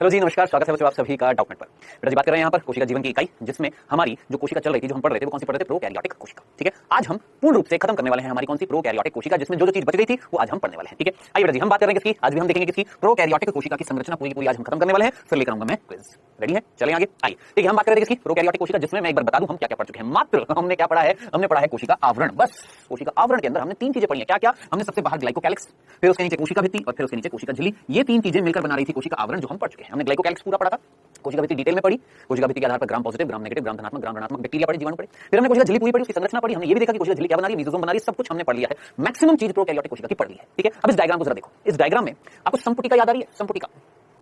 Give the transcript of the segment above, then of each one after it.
Hello जी, नमस्कार। स्वागत है बच्चों आप सभी का डॉक्यूमेंट पर। बेटा जी बात कर रहे हैं यहाँ पर कोशिका जीवन की इकाई, जिसमें हमारी जो कोशिका चल रही थी, जो हम पढ़ रहे थे, वो कौन सी पढ़ रहे थे? प्रोकैरियोटिक कोशिका। ठीक है, आज हम पूर्ण रूप से खत्म करने वाले हैं हमारी कौन सी? प्रोकैरियोटिक कोशिका, जिसमें जो जो चीज बच गई थी वो आज हम पढ़ने वाले हैं। ठीक है, आइए बेटा जी हम बात करेंगे किसकी? आज भी हम देखेंगे किसकी? प्रोकैरियोटिक कोशिका की संरचना पूरी पूरी आज हम खत्म करने वाले हैं, फिर लेकर आऊंगा मैं क्विज। रेडी है? चलें आगे। आइए, ठीक है, हम बात करेंगे किसकी? प्रोकैरियोटिक कोशिका, जिसमें मैं एक बार बता दूं हम क्या क्या पढ़ चुके हैं। मात्र हमने क्या पढ़ा है? हमने पढ़ा है कोशिका आवरण। बस कोशिका आवरण के अंदर हमने तीन चीजें पढ़ी हैं। क्या क्या? हमने सबसे बाहर ग्लाइकोकैलिक्स, फिर उसके नीचे कोशिका भित्ति और फिर उसके नीचे कोशिका झिल्ली। ये तीन चीजें मिलकर बना रही थी कोशिका आवरण, जो हम पढ़ चुके हैं। हमने ग्लाइकोकैलिक्स पूरा पढ़ा था, कोशिका भित्ति डिटेल में पढ़ी, कोशिका भित्ति के आधार पर ग्राम पॉजिटिव, ग्राम नेगेटिव, ग्राम धनात्मक, ग्राम ऋणात्मक बैक्टीरिया पढ़ी, जीवाणु पढ़े। फिर हमने कोशिका झिल्ली पूरी पढ़ी, उसकी संरचना पढ़ी। हमने ये भी देखा कि कोशिका झिल्ली क्या बना रही है, मेसोसोम बना रही है, सब कुछ हमने पढ़ लिया है। मैक्सिमम चीज प्रोकैरियोटिक कोशिका की पढ़ ली है। ठीक है, अब इस डायग्राम को जरा देखो। इस डायग्राम में आपको संपुटिका याद आ रही है? संपुटिका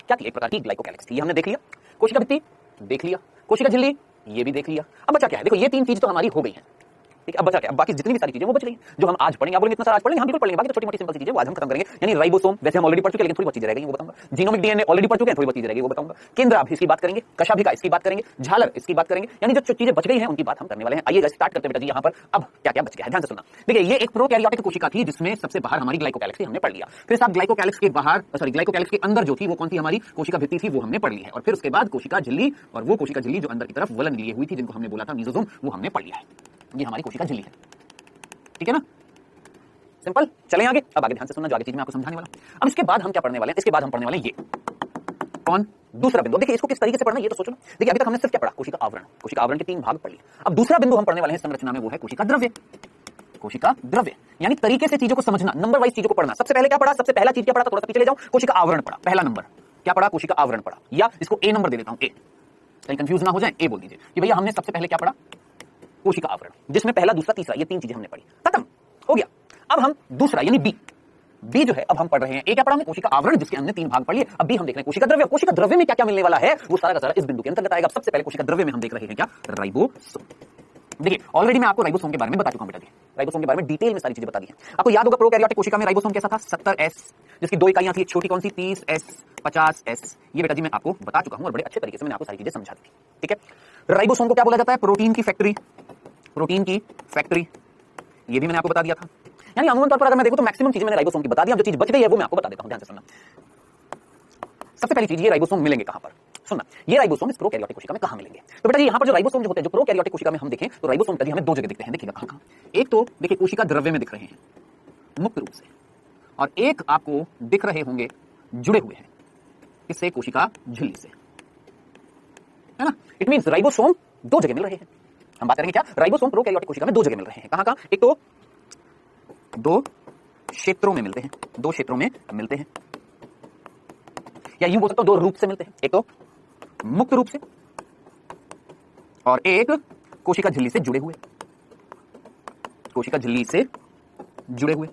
क्या थी? एक प्रकार की ग्लाइकोकैलिक्स थी, हमने देख लिया। कोशिका भित्ति देख लिया, कोशिका झिल्ली ये भी देख लिया। अब बचा क्या है? देखो ये तीन चीज तो हमारी हो गई है। ठीक है, अब बचा क्या? अब बाकी जितनी भी सारी चीजें वो बच रही हैं, जो हम आज पढ़ेंगे। आप बोलेंगे इतना सारा आज पढ़ेंगे, हम बिल्कुल पढ़ेंगे। बाकी तो छोटी मोटी सिंपल सी चीजें वो आज हम खत्म करेंगे। यानी राइबोसोम वैसे हम ऑलरेडी पढ़ चुके हैं, लेकिन थोड़ी बहुत चीजें रह गई वो बताऊंगा। जीनोमिक डीएनए ऑलरेडी पढ़ चुके हैं, थोड़ी बहुत चीजें रह गई वो बताऊंगा। केंद्राभ इसकी बात करेंगे, कशाभिका इसकी बात करेंगे, झालर इसकी बात करेंगे। यानी जो चीजें बच गई हैं उनकी बात हम करने वाले हैं। आइए स्टार्ट करते हैं बेटा जी। यहाँ पर अब क्या क्या बच गया है ध्यान से सुनना। देखिए, ये एक प्रोकैरियोटिक कोशिका थी, जिसमें सबसे बाहर हमारी ग्लाइकोकैलिक्स थी, हमने पढ़ लिया। फिर साहब ग्लाइकोकैलिक्स के बाहर ग्लाइकोकैलिक्स के अंदर जो थी वो कौन थी? हमारी कोशिका भित्ति थी, वो हमने पढ़ ली है। और फिर उसके बाद कोशिका झिल्ली, और वो कोशिका झिल्ली जो अंदर की तरफ वलन लिए हुई थी, जिनको हमने बोला था मेसोसोम, वो हमने पढ़ लिया है। ये हमारी कोशिका झिल्ली है। ठीक है ना, सिंपल। चलें आगे। अब आगे ध्यान से सुनना, जो आगे चीज मैं आपको समझाने वाला हूं। अब इसके बाद हम क्या पढ़ने वाले हैं? इसके बाद हम पढ़ने वाले हैं ये कौन? दूसरा बिंदु। देखिए इसको किस तरीके से पढ़ना ये तो सोचो ना। देखिए अभी तक हमने सिर्फ क्या पढ़ा? कोशिका आवरण। कोशिका आवरण के तीन भाग पढ़ लिए। अब दूसरा बिंदु हम पढ़ने वाले हैं संरचना में, वो है कोशिका द्रव्य। कोशिका द्रव्य यानी तरीके से चीजों को समझना, नंबर वाइज चीजों को पढ़ना। सबसे पहले क्या पढ़ा? सबसे पहला चीज क्या पढ़ा था? थोड़ा सा पीछे ले जाओ। कोशिका आवरण पढ़ा, पहला नंबर क्या पढ़ा? कोशिका आवरण पढ़ा, या इसको ए नंबर दे देता हूं, ए, कहीं कंफ्यूज ना हो जाए, ए बोल दीजिए कि भैया हमने सबसे पहले क्या पढ़ा? कोशिका आवरण, जिसमें पहला दूसरा तीसरा ये तीन चीजें हमने पढ़ी, खत्म हो गया। अब हम दूसरा यानी बी जो है अब हम पढ़ रहे हैं। ए क्या पढ़ा हमने? कोशिका आवरण, जिसके हमने तीन भाग पढ़ लिए। अब बी हम देख रहे हैं कोशिका द्रव्य। कोशिका द्रव्य में क्या क्या मिलने वाला है वो सारा का सारा इस बिंदु के अंतर्गत आएगा। सबसे पहले कोशिका द्रव्य में हम देख रहे हैं क्या? राइबोसोम। देखिए ऑलरेडी मैं आपको राइबोसोम के बारे में बता चुका हूं बेटा जी। राइबोसोम के बारे में डिटेल में सारी चीजें बता दी हैं। आपको याद होगा प्रोकैरियोटिक कोशिका में राइबोसोम कैसा था? 70S, जिसकी दो इकाइयां थी, एक छोटी कौन सी? 30S, 50S। ये बेटा जी मैं आपको बता चुका हूं और बड़े अच्छे तरीके से मैंने आपको सारी चीजें समझा दी। ठीक है, राइबोसोम को क्या बोला जाता है? प्रोटीन की फैक्ट्री। प्रोटीन की फैक्ट्री ये भी मैंने आपको बता दिया था। यानी अमूमन तौर पर अगर मैं देखूं तो मैक्सिमम चीजें मैंने राइबोसोम की बता दी। अब जो चीज बच गई है वो मैं आपको बता देता हूं, ध्यान से सुनना। सबसे पहली चीज, ये राइबोसोम मिलेंगे कहां पर? सुनना, ये राइबोसोम इस प्रोकैरियोटिक कोशिका में कहां मिलेंगे? तो बेटा जी यहाँ पर जो राइबोसोम जो होते हैं, जो प्रोकैरियोटिक कोशिका में हम देखें तो राइबोसोम बेटा जी हमें दो जगह दिखते हैं। देखिएगा कहां कहां। एक तो देखिए कोशिका द्रव्य में दिख रहे हैं मुक्त रूप से, और एक आपको दिख रहे होंगे जुड़े हुए हैं इससे? कोशिका झिल्ली से, है ना। इट मींस राइबोसोम दो जगह मिल रहे हैं। हम बात करेंगे क्या? राइबोसोम प्रोकैरियोटिक कोशिका में दो जगह मिल रहे हैं। कहां कहां? एक तो दो क्षेत्रों में मिलते हैं, दो क्षेत्रों में मिलते हैं, या यूं बोल सकते हो दो रूप से मिलते हैं। एक तो मुक्त रूप से और एक कोशिका झिल्ली से जुड़े हुए। कोशिका झिल्ली से जुड़े हुए,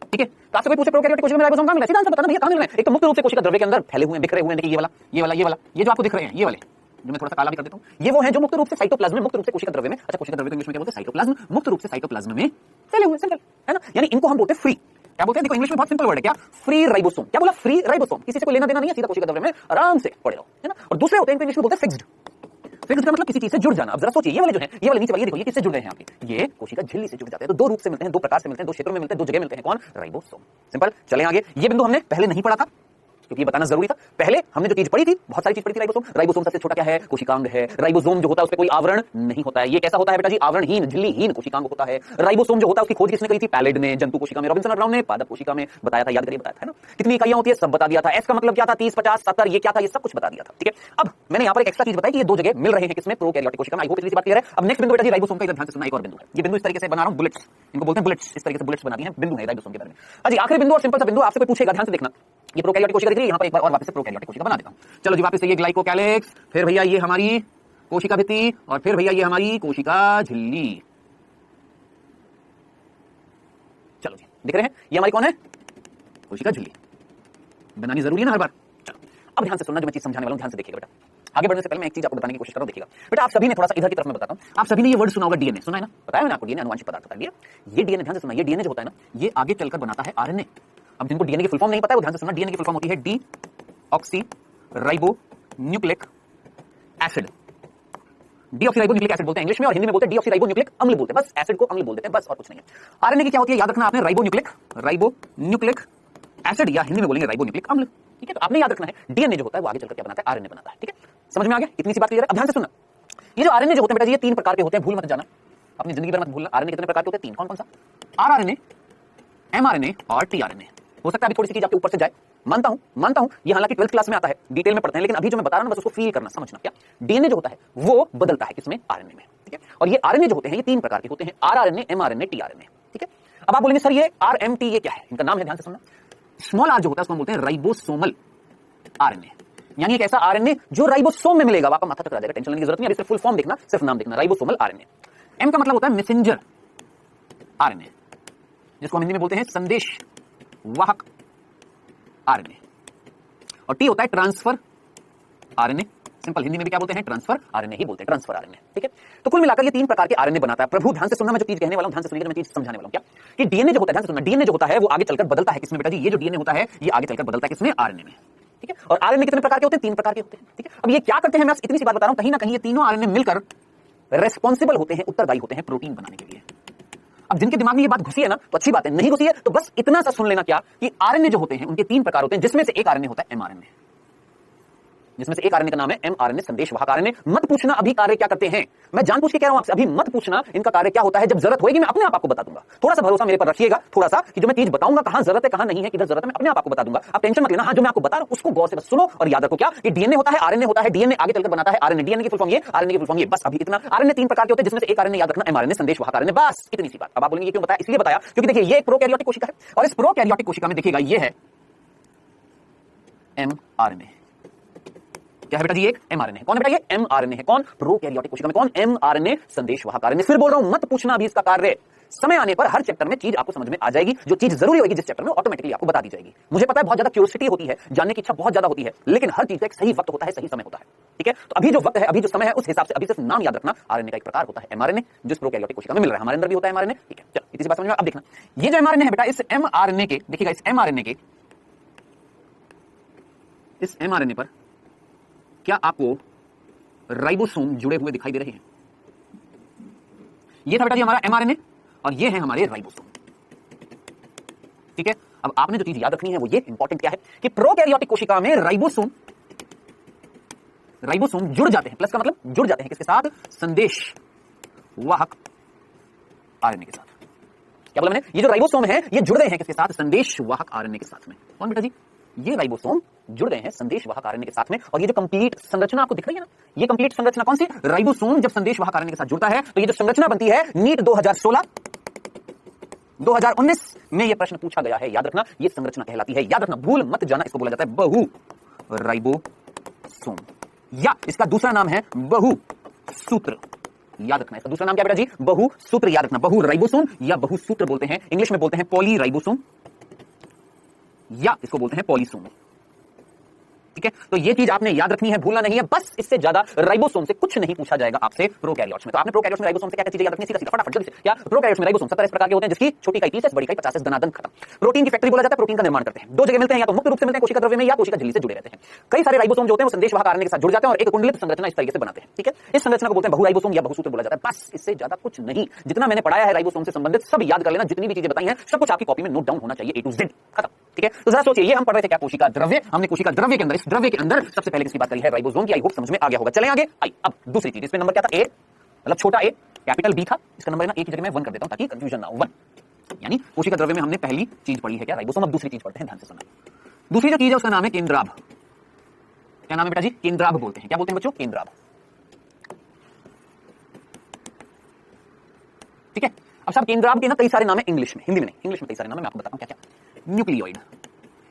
ठीक है। तो आपसे कोई पूछे प्रोकैरियोटिक कोशिका में राइबोसोम कहां मिला? सीधा आंसर बताना भैया, कहां मिल रहे हैं? एक तो मुक्त रूप से कोशिका द्रव्य के अंदर फैले हुए हैं, बिखरे हुए हैं। देखिए ये वाला, ये वाला, ये वाला, ये जो आपको दिख रहे हैं, ये वाले जो मैं थोड़ा सा काला भी कर देता हूं, ये वो है जो मुक्त रूप से साइटोप्लाज्म में, मुक्त रूप से कोशिका द्रव्य में, अच्छा कोशिका द्रव्य को इंग्लिश में क्या बोलते हैं? साइटोप्लाज्म। मुक्त रूप से साइटोप्लाज्म में फैले हुए, सिंपल है ना। यानी इनको हम बोलते हैं फ्री। क्या बोलते हैं? देखो इंग्लिश में बहुत सिंपल वर्ड है क्या? Free ribosome. क्या बोला? Free ribosome. किसी से कोई लेना देना नहीं है, सीधा कोशिका द्रव्य में आराम से पड़े रहो, है ना। और दूसरे होते हैं इंग्लिश में बोलते हैं फिक्स्ड। फिक्स्ड का मतलब किसी चीज से जुड़ जाना। अब जरा सोचिए, ये वाले जो हैं, ये वाले नीचे वाले, ये देखो ये किससे जुड़ रहे हैं आपके? ये कोशिका झिल्ली से जुड़ जाते हैं। तो दो रूप से मिलते हैं, दो प्रकार से मिलते हैं, दो क्षेत्रों में मिलते हैं, दो जगह मिलते हैं। कौन? राइबोसोम। सिंपल। चलें आगे। ये बिंदु हमने पहले नहीं पढ़ा था क्योंकि ये बताना जरूरी था। पहले हमने जो चीज पढ़ी थी, बहुत सारी चीज पढ़ी थी राइबोसोम। राइबोसोम सबसे छोटा क्या है? कोशिकांग है। राइबोसोम जो होता है उसपे कोई आवरण नहीं होता है। ये कैसा होता है बेटा जी? आवरणहीन, झिल्लीहीन कोशिकांग होता है। राइबोसोम जो होता है उसकी खोज किसने करी थी? पैलेड ने। जंतु कोशिका में रॉबिन्सन और ब्राउन ने पादप कोशिका में बताया था, याद करिए, बताया था ना। कितनी इकाइयां होती है सब बता दिया था। एस का मतलब क्या था? 30, 50, 70 ये क्या था? ये सब कुछ बता दिया था। ठीक है, अब मैंने यहाँ पर एक एक्स्ट्रा चीज बताई कि ये दो जगह मिल रहे हैं किसमें? प्रोकैरियोटिक कोशिका में। आई होप इतनी सी बात क्लियर है। अब नेक्स्ट बिंदु बेटा जी राइबोसोम का, इधर ध्यान से सुनना। एक और बिंदु है, ये बिंदु इस तरीके से बना रहा हूं, बुलेट्स इनको बोलते हैं, बुलेट्स। इस तरीके से बुलेट्स बना दी हैं, बिंदु है राइबोसोम के बारे में। अजी आखिरी बिंदु और सिंपल सा बिंदु आपसे कोई पूछेगा, ध्यान से देखना। ये प्रोकैरियोटिक कोशिका दिख रही है, यहाँ पर एक बार और वापस से प्रोकैरियोटिक कोशिका बना देता हूं। चलो जी, वापस से ये ग्लाइकोकैलिक्स, फिर भैया ये हमारी कोशिका भित्ति, और फिर भैया ये हमारी कोशिका झिल्ली। चलो जी, दिख रहे हैं ये हमारी कौन है? कोशिका झिल्ली। बनानी जरूरी है ना हर बार। चलो अब ध्यान से सुनना, जो मैं चीज समझाने वाला हूं, ध्यान से देखिएगा बेटा। आगे बढ़ने से पहले मैं एक चीज आपको बताने की कोशिश कर रहा हूं, देखिएगा बेटा। आप सभी ने थोड़ा सा इधर की तरफ में बताता हूं, आप सभी ने ये वर्ड सुना होगा डीएनए। सुना है ना? बताया मैंने आपको, डीएनए अनुवांशिक पदार्थ बता दिया। ये डीएनए ध्यान से सुनना, ये डीएनए जो होता है ना, ये आगे चलकर बनाता है आरएनए। अब जिनको डीएनए की फुल फॉर्म नहीं पता है वो ध्यान से सुनना। डीएनए की फुल फॉर्म होती है D oxy ribo nucleic acid. Deoxyribo nucleic acid बोलते हैं इंग्लिश में, और हिंदी में बोलते हैं डीऑक्सीराइबो न्यूक्लिक अम्ल बोलते हैं। बस एसिड को अम्ल बोल देते हैं, बस और कुछ नहीं है। आरएनए की क्या होती है? याद रखना आपने, राइबो न्यूक्लिक एसिड या हिंदी में बोलेंगे राइबोन्यूक्लिक अम्ल। ठीक है, तो आपने याद रखना है डीएनए जो होता है वो आगे चलकर क्या बनाता है, आरएनए बनाता है। ठीक है, समझ में आ गया? इतनी सी बात क्लियर है। अब ध्यान से सुनना, ये जो आरएनए जो होते हैं बेटा जी, ये 3 प्रकार के होते हैं, भूल मत जाना, अपनी जिंदगी भर मत भूलना। आरएनए कितने प्रकार के होते हैं? 3। कौन कौन सा? आरआरएनए, एमआरएनए और टीआरएनए। हो सकता है अभी थोड़ी सी चीज आपके ऊपर से जाए, मानता हूं ये हालांकि 12th क्लास में आता है, डिटेल में पढ़ते हैं, लेकिन अभी जो मैं बता रहा हूं बस उसको फील करना, समझना। क्या डीएनए जो होता है वो बदलता है किसमें? आरएनए में। ठीक है, और ये आरएनए जो होते हैं ये 3 प्रकार के होते हैं, आरआरएनए, एमआरएनए, टीआरएनए। ठीक है, अब आप बोलेंगे सर ये आरएमटी ये क्या है? इनका नाम है, ध्यान से सुनना। स्मॉल आर जो होता है उसको हम बोलते हैं राइबोसोमल आरएनए, यानी एक ऐसा आरएनए जो राइबोसोम में मिलेगा। आपका माथा चकरा जाएगा, टेंशन लेने की जरूरत नहीं, अभी सिर्फ फुल फॉर्म देखना, सिर्फ नाम देखना, राइबोसोमल आरएनए। एम का मतलब होता है मैसेंजर आरएनए, जिसको हम हिंदी में बोलते हैं संदेश वाहक आरएनए, और टी होता है ट्रांसफर आरएनए। सिंपल हिंदी में भी क्या बोलते हैं? ट्रांसफर आरएनए ही बोलते हैं, ट्रांसफर आरएनए। ठीक है, तो कुल मिलाकर ये 3 प्रकार के आरएनए बनाता है। प्रभु ध्यान से सुनना, मैं जो चीज कहने वाला हूं ध्यान से सुनिएगा, मैं चीज समझाने वाला हूं। क्या कि डीएनए जो होता है, ध्यान से सुनना, डीएनए जो होता है वो आगे चलकर बदलता है किसमें बेटा जी? ये जो डीएनए होता है ये आगे चलकर बदलता है किसमें? आरएनए में। ठीक है, और आरएनए कितने प्रकार के होते हैं? 3 प्रकार के होते हैं। ठीक है, अब ये क्या करते हैं, मैं इतनी सी बात बता रहा हूं, कहीं ना कहीं ये तीनों आरएनए मिलकर रेस्पॉन्सिबल होते हैं, उत्तरदायी होते हैं प्रोटीन बनाने के लिए। अब जिनके दिमाग में ये बात घुसी है ना तो अच्छी बात है, नहीं घुसी है तो बस इतना सा सुन लेना, क्या कि आरएनए जो होते हैं उनके 3 प्रकार होते हैं, जिसमें से एक आरएनए होता है एमआरएनए, जिसमें से एक आरएनए का नाम है एमआरएनए, संदेशवाहक आरएनए। मत पूछना अभी कार्य क्या करते हैं, मैं जानबूझ के कह रहा हूं आपसे, अभी मत पूछना इनका कार्य क्या होता है, जब जरूरत होगी मैं अपने आप आपको बता दूंगा। थोड़ा सा भरोसा मेरे पर रखिएगा, थोड़ा सा, कि जो मैं चीज बताऊंगा कहां जरूरत है कहां नहीं है, किधर जरूरत है, मैं अपने आप आपको बता दूंगा। आप टेंशन मत लेना, हाँ जो मैं आपको बता रहा हूं उसको गौर से बस सुनो और याद रखो। क्या कि डीएनए होता है, आरएनए होता है, डीएनए आगे चलकर बनाता है आरएनए, डीएनए की फुल फॉर्म ये, आरएनए की फुल फॉर्म ये, बस अभी इतना। आरएनए 3 प्रकार के होते हैं, जिसमें से एक आरएनए याद रखना एमआरएनए, संदेशवाहक आरएनए, बस इतनी सी बात। अब आप बोलेंगे ये क्यों बताया? इसलिए बताया क्योंकि देखिए ये एक प्रोकैरियोटिक कोशिका है, और इस प्रोकैरियोटिक कोशिका में देखिएगा ये है एमआरएनए। क्या है बेटा जी? एक एमआरएनए है। कौन है बेटा? ये एमआरएनए है। कौन? प्रोकैरियोटिक कोशिका में कौन? एमआरएनए, संदेशवाहक आरएनए। फिर बोल रहा हूं मत पूछना अभी इसका कार्य, समय आने पर हर चैप्टर में चीज आपको समझ में आ जाएगी, जो चीज जरूरी होगी जिस चैप्टर में ऑटोमेटिकली आपको बता दी जाएगी। मुझे पता है बहुत ज्यादा क्यूरियोसिटी होती है, जानने की इच्छा बहुत ज्यादा होती है, लेकिन हर चीज का एक सही वक्त होता है, सही समय होता है। ठीक है, तो अभी जो वक्त है, अभी जो समय है, उस हिसाब से अभी सिर्फ नाम याद रखना, आरएनए का एक प्रकार होता है एमआरएनए, जो प्रोकैरियोटिक कोशिका में मिल रहा है, हमारे अंदर भी होता है एमआरएनए। ठीक है, चलो इसी बात समझ में। अब देखना ये जो एमआरएनए है बेटा, इस एमआरएनए के देखिएगा, इस एमआरएनए पर क्या आपको राइबोसोम जुड़े हुए दिखाई दे रहे हैं? ये था बेटा जी हमारा एमआरएनए, और ये है हमारे राइबोसोम। ठीक है, अब आपने जो चीज याद रखनी है वो ये इंपॉर्टेंट क्या है कि प्रोकैरियोटिक कोशिका में राइबोसोम जुड़ जाते हैं, प्लस का मतलब जुड़ जाते हैं किसके साथ? संदेश वाहक आरएनए के साथ। क्या बोला मैंने? ये जो राइबोसोम है ये जुड़ गए हैं किसके साथ? संदेश वाहक आरएनए के साथ में। कौन बेटा जी? ये राइबोसोम जुड़ गए हैं संदेशवाहक आरएनए के साथ में, और ये जो कंप्लीट संरचना आपको दिख रही है ना, ये कंप्लीट संरचना कौन सी? राइबोसोम जब संदेशवाहक आरएनए के साथ जुड़ता है तो ये जो संरचना बनती है, नीट 2016 2019 में ये प्रश्न पूछा गया है, याद रखना, ये संरचना कहलाती है, याद रखना, भूल मत जाना, इसको बोला जाता है बहु राइबोसोम, या इसका दूसरा नाम है बहु सूत्र। याद रखना इसका दूसरा नाम क्या बेटा जी? बहु सूत्र। याद रखना, बहु राइबोसोम या बहु सूत्र बोलते हैं, इंग्लिश में बोलते हैं पॉली राइबोसोम, या इसको बोलते हैं पॉलीसोम। ठीक है, तो ये चीज आपने याद रखनी है, भूलना नहीं है, बस इससे ज्यादा राइबोसोम से कुछ नहीं पूछा जाएगा आपसे प्रोकैरियोट्स में। तो आपने प्रोकैरियोट्स में राइबोसोम से क्या क्या चीजें याद रखनी है? सीधा सीधा फटाफट जल्दी से। क्या प्रोकैरियोट्स में राइबोसोम 17 प्रकार के होते हैं, जिसकी छोटी इकाई 30 है, बड़ी इकाई 50 है, दनादन खत्म। प्रोटीन की फैक्ट्री बोला जाता है, प्रोटीन का निर्माण करते हैं। 2 जगह मिलते हैं, या तो मुक्त रूप से मिलते हैं कोशिका द्रव्य में, या कोशिका झिल्ली से जुड़े रहते हैं। कई सारे राइबोसोम जो होते हैं वो संदेशवाहक आरएनए के साथ जुड़ जाते हैं और एक कुंडलित संरचना इस तरीके से बनाते हैं। ठीक है, इस संरचना को बोलते हैं बहु राइबोसोम या बहुसूत्र बोला जाता है, बस इससे ज्यादा कुछ नहीं। जितना मैंने पढ़ाया है राइबोसोम से संबंधित सब याद कर लेना, जितनी भी चीजें बताई हैं सब कुछ आपकी कॉपी में नोट डाउन होना चाहिए, A to Z, खत्म। ठीक है, तो जरा सोचिए, ये हम पढ़ रहे थे क्या? कोशिका द्रव्य। हमने कोशिका द्रव्य के अंदर, इस द्रव्य के अंदर सबसे पहले किसकी बात करी है? राइबोसोम की। आई होप समझ में आ गया होगा। चलें आगे। आई अब दूसरी चीज, इसमें नंबर क्या था? ए, मतलब छोटा ए, कैपिटल बी था, इसका नंबर है ना ए की जगह मैं 1 कर देता हूं ताकि कंफ्यूजन ना हो। 1 यानी कोशिका द्रव्य में हमने पहली चीज पढ़ी है क्या? राइबोसोम। अब दूसरी चीज पढ़ते हैं, ध्यान से सुनना। दूसरी जो चीज है उसका नाम है केंद्राभ। क्या नाम है बेटा जी? केंद्राभ बोलते हैं। क्या बोलते हैं बच्चों? केंद्राभ। ठीक है, अब सब केंद्राभ के ना कई सारे नाम है इंग्लिश में, हिंदी में नहीं, इंग्लिश में कई सारे नाम है, मैं आपको बताता हूं क्या क्या। न्यूक्लियोइड,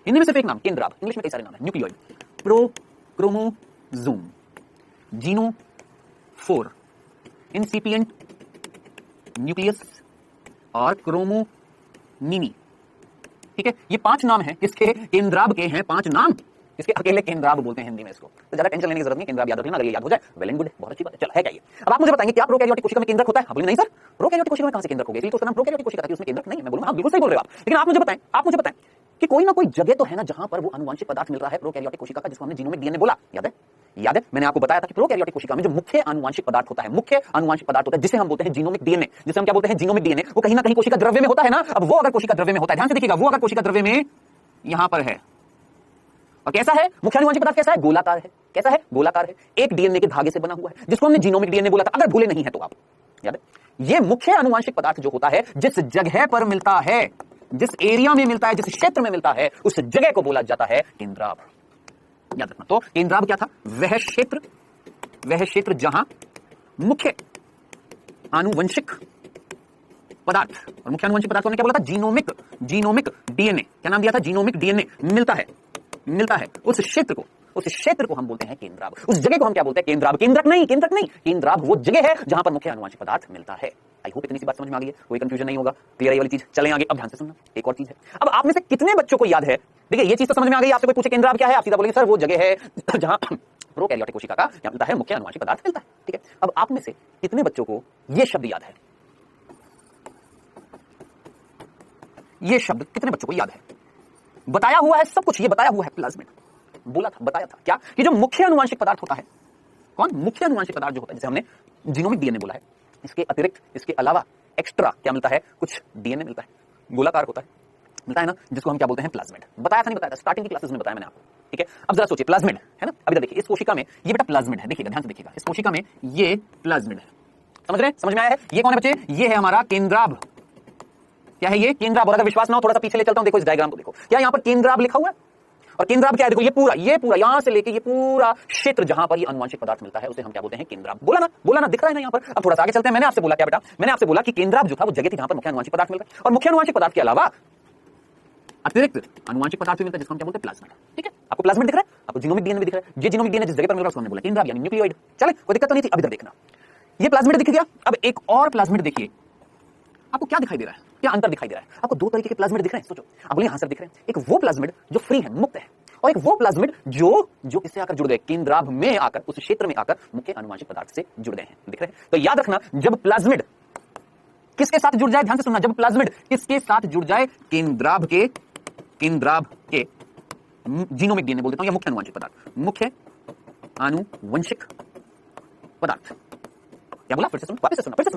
हिंदी में सिर्फ एक नाम केंद्राभ, इंग्लिश में कई सारे नाम है। न्यूक्लियोइड, प्रोक्रोमोसोम, जीनोफोर, इंसिपिएंट न्यूक्लियस और क्रोमोनिमी। ठीक है, ये 5 नाम हैं किसके? केंद्राभ के हैं 5 नाम, इसके अकेले केंद्राभ बोलते हैं हिंदी में इसको। तो ज्यादा टेंशन लेने की जरूरत नहीं, केंद्राभ याद रखना, अगर ये याद हो जाए वेल एंड गुड, बहुत अच्छी बात है। चल है क्या ये? अब आप मुझे बताएंगे क्या प्रोकैरियोटिक कोशिका में केंद्रक होता है? बोलेंगे नहीं सर, प्रोकैरियोटिक कोशिका में कहां से केंद्रक हो गया? तो उसका नाम प्रोकैरियोटिक कोशिका था, उसमें केंद्रक नहीं। मैं बोलूंगा हां बिल्कुल सही बोल रहे हो आप, लेकिन आप मुझे बताएं कि कोई ना कोई जगह तो है ना जहां पर वो आनुवंशिक पदार्थ मिल रहा है प्रोकैरियोटिक कोशिका का, जिसको हमने जीनोमिक डीएनए बोला। याद है मैंने आपको बताया था कि प्रोकैरियोटिक कोशिका में जो मुख्य आनुवंशिक पदार्थ होता है, जिसे हम बोलते हैं जीनोमिक डीएनए, जिसे हम क्या बोलते हैं? जीनोमिक डीएनए, वो कहीं ना कहीं कोशिका द्रव्य में होता है ना। अब वो अगर कोशिका द्रव्य में होता है, ध्यान से देखिएगा, वो अगर कोशिका द्रव्य में यहां पर है। और कैसा है मुख्य आनुवंशिक पदार्थ? कैसा है? गोलाकार है। कैसा है? गोलाकार है। एक डीएनए के धागे से बना हुआ है, जिसको हमने जीनोमिक डीएनए बोला था, अगर भूले नहीं है तो आप याद है। ये मुख्य आनुवंशिक पदार्थ जो होता है, जिस जगह पर मिलता है, जिस एरिया में मिलता है, जिस क्षेत्र में मिलता है, उस जगह को बोला जाता है केंद्राभ। याद रखना। तो केंद्राभ क्या था? वह क्षेत्र जहां मुख्य आनुवंशिक पदार्थ, और मुख्य आनुवंशिक पदार्थ को हमने क्या बोला था? Genomic DNA. क्या नाम दिया था? जीनोमिक डीएनए मिलता है उस क्षेत्र को हम बोलते हैं केंद्राभ। उस जगह को हम क्या बोलते हैं? केंद्राभ। केंद्रक नहीं। केंद्राभ वो जगह है जहां पर मुख्य आनुवंशिक पदार्थ मिलता है। आई होप इतनी सी बात समझ में आ गई है, कोई कंफ्यूजन नहीं होगा, क्लियर है ये वाली चीज। चलें आगे। अब ध्यान से सुनना, एक और चीज है। अब आप में से कितने बच्चों को याद है? देखिए ये चीज तो समझ में आ गई। आपसे कोई पूछे केंद्राभ क्या है, आप सीधा बोलेंगे सर वो जगह है जहां प्रोकैरियोटिक कोशिका का क्या मिलता है? मुख्य आनुवंशिक पदार्थ मिलता है। ठीक है। अब आप में से कितने बच्चों को यह शब्द याद है? ये शब्द कितने बच्चों को याद है? बताया हुआ है सब कुछ, ये बताया हुआ है प्लाज्मिड। बोला था, बताया था क्या कि जो मुख्य आनुवंशिक पदार्थ होता है, कौन? मुख्य आनुवंशिक पदार्थ जो होता है, जैसे हमने जीनोमिक डीएनए बोला है, इसके अतिरिक्त, इसके अलावा एक्स्ट्रा क्या मिलता है? कुछ डीएनए मिलता है, गोलाकार होता है, मिलता है ना, जिसको हम क्या बोलते हैं? प्लाज्मिड। बताया था नहीं बताया था? स्टार्टिंग की क्लासेस में बताया मैंने आपको। ठीक है। अब जरा सोचिए, प्लाज्मिड है ना, अभी देखिए इस कोशिका में ये बेटा प्लाज्मिड है। देखिएगा, ध्यान से देखिएगा, इस कोशिका में ये प्लाज्मिड है। समझ रहे हैं? समझ में आया है? ये कौन है बच्चे? ये है हमारा केंद्राभ। क्या है ये? केंद्राभ। और अगर विश्वास ना हो, थोड़ा सा पीछे ले चलता हूं, देखो इस डायग्राम को देखो, क्या यहां पर केंद्राभ लिखा हुआ है? और केंद्राभ क्या है? देखो ये पूरा यहां से लेके ये पूरा क्षेत्र जहां पर ये आनुवंशिक पदार्थ मिलता है, उसे हम क्या बोलते हैं? केंद्राभ। बोला ना, दिख रहा है ना यहां पर। अब थोड़ा सा आगे चलते हैं। मैंने आपसे बोला क्या बेटा? मैंने आपसे बोला कि केंद्राभ जो था वो जगह थी जहां पर मुख्य आनुवंशिक पदार्थ मिलता है, और मुख्य आनुवंशिक पदार्थ के अलावा अतिरिक्त आनुवंशिक पदार्थ भी मिलता है, जिसको हम क्या बोलते हैं? प्लाज्मिड। ठीक है। आपको प्लाज्मिड दिख रहा है, आपको जीनोमिक डीएनए भी दिख रहा है। ये जीनोमिक डीएनए जिस जगह पर मिल रहा है उसको हमने बोला केंद्राभ, यानी न्यूक्लियोइड। चले, कोई दिक्कत तो नहीं थी। अब इधर देखना, ये प्लाज्मिड दिख गया। अब एक और प्लाज्मिड देखिए, आपको क्या दिखाई दे रहा है? क्या अंतर दिखाई दे रहा है आपको? दो तरीके के प्लाज्मिड दिख रहे हैं। सोचो, आप बोलिए हाँ सर दिख रहे हैं। एक वो प्लाज्मिड जो फ्री है, मुक्त है, और एक वो प्लाज्मिड जो किससे आकर जुड़ गए? केंद्राभ में आकर, उस क्षेत्र में आकर मुख्य आनुवंशिक पदार्थ से जुड़ गए हैं। दिख रहे हैं? तो याद रखना, जब प्लाज्मिड किसके साथ जुड़ जाए, ध्यान से सुनना, जब प्लाज्मिड किसके साथ जुड़ जाए? केंद्राभ के जीनोमिक डीएनए बोल देता हूं, या मुख्य आनुवंशिक पदार्थ, मुख्य आनुवंशिक पदार्थ। क्या बोला? फिर से सुनो,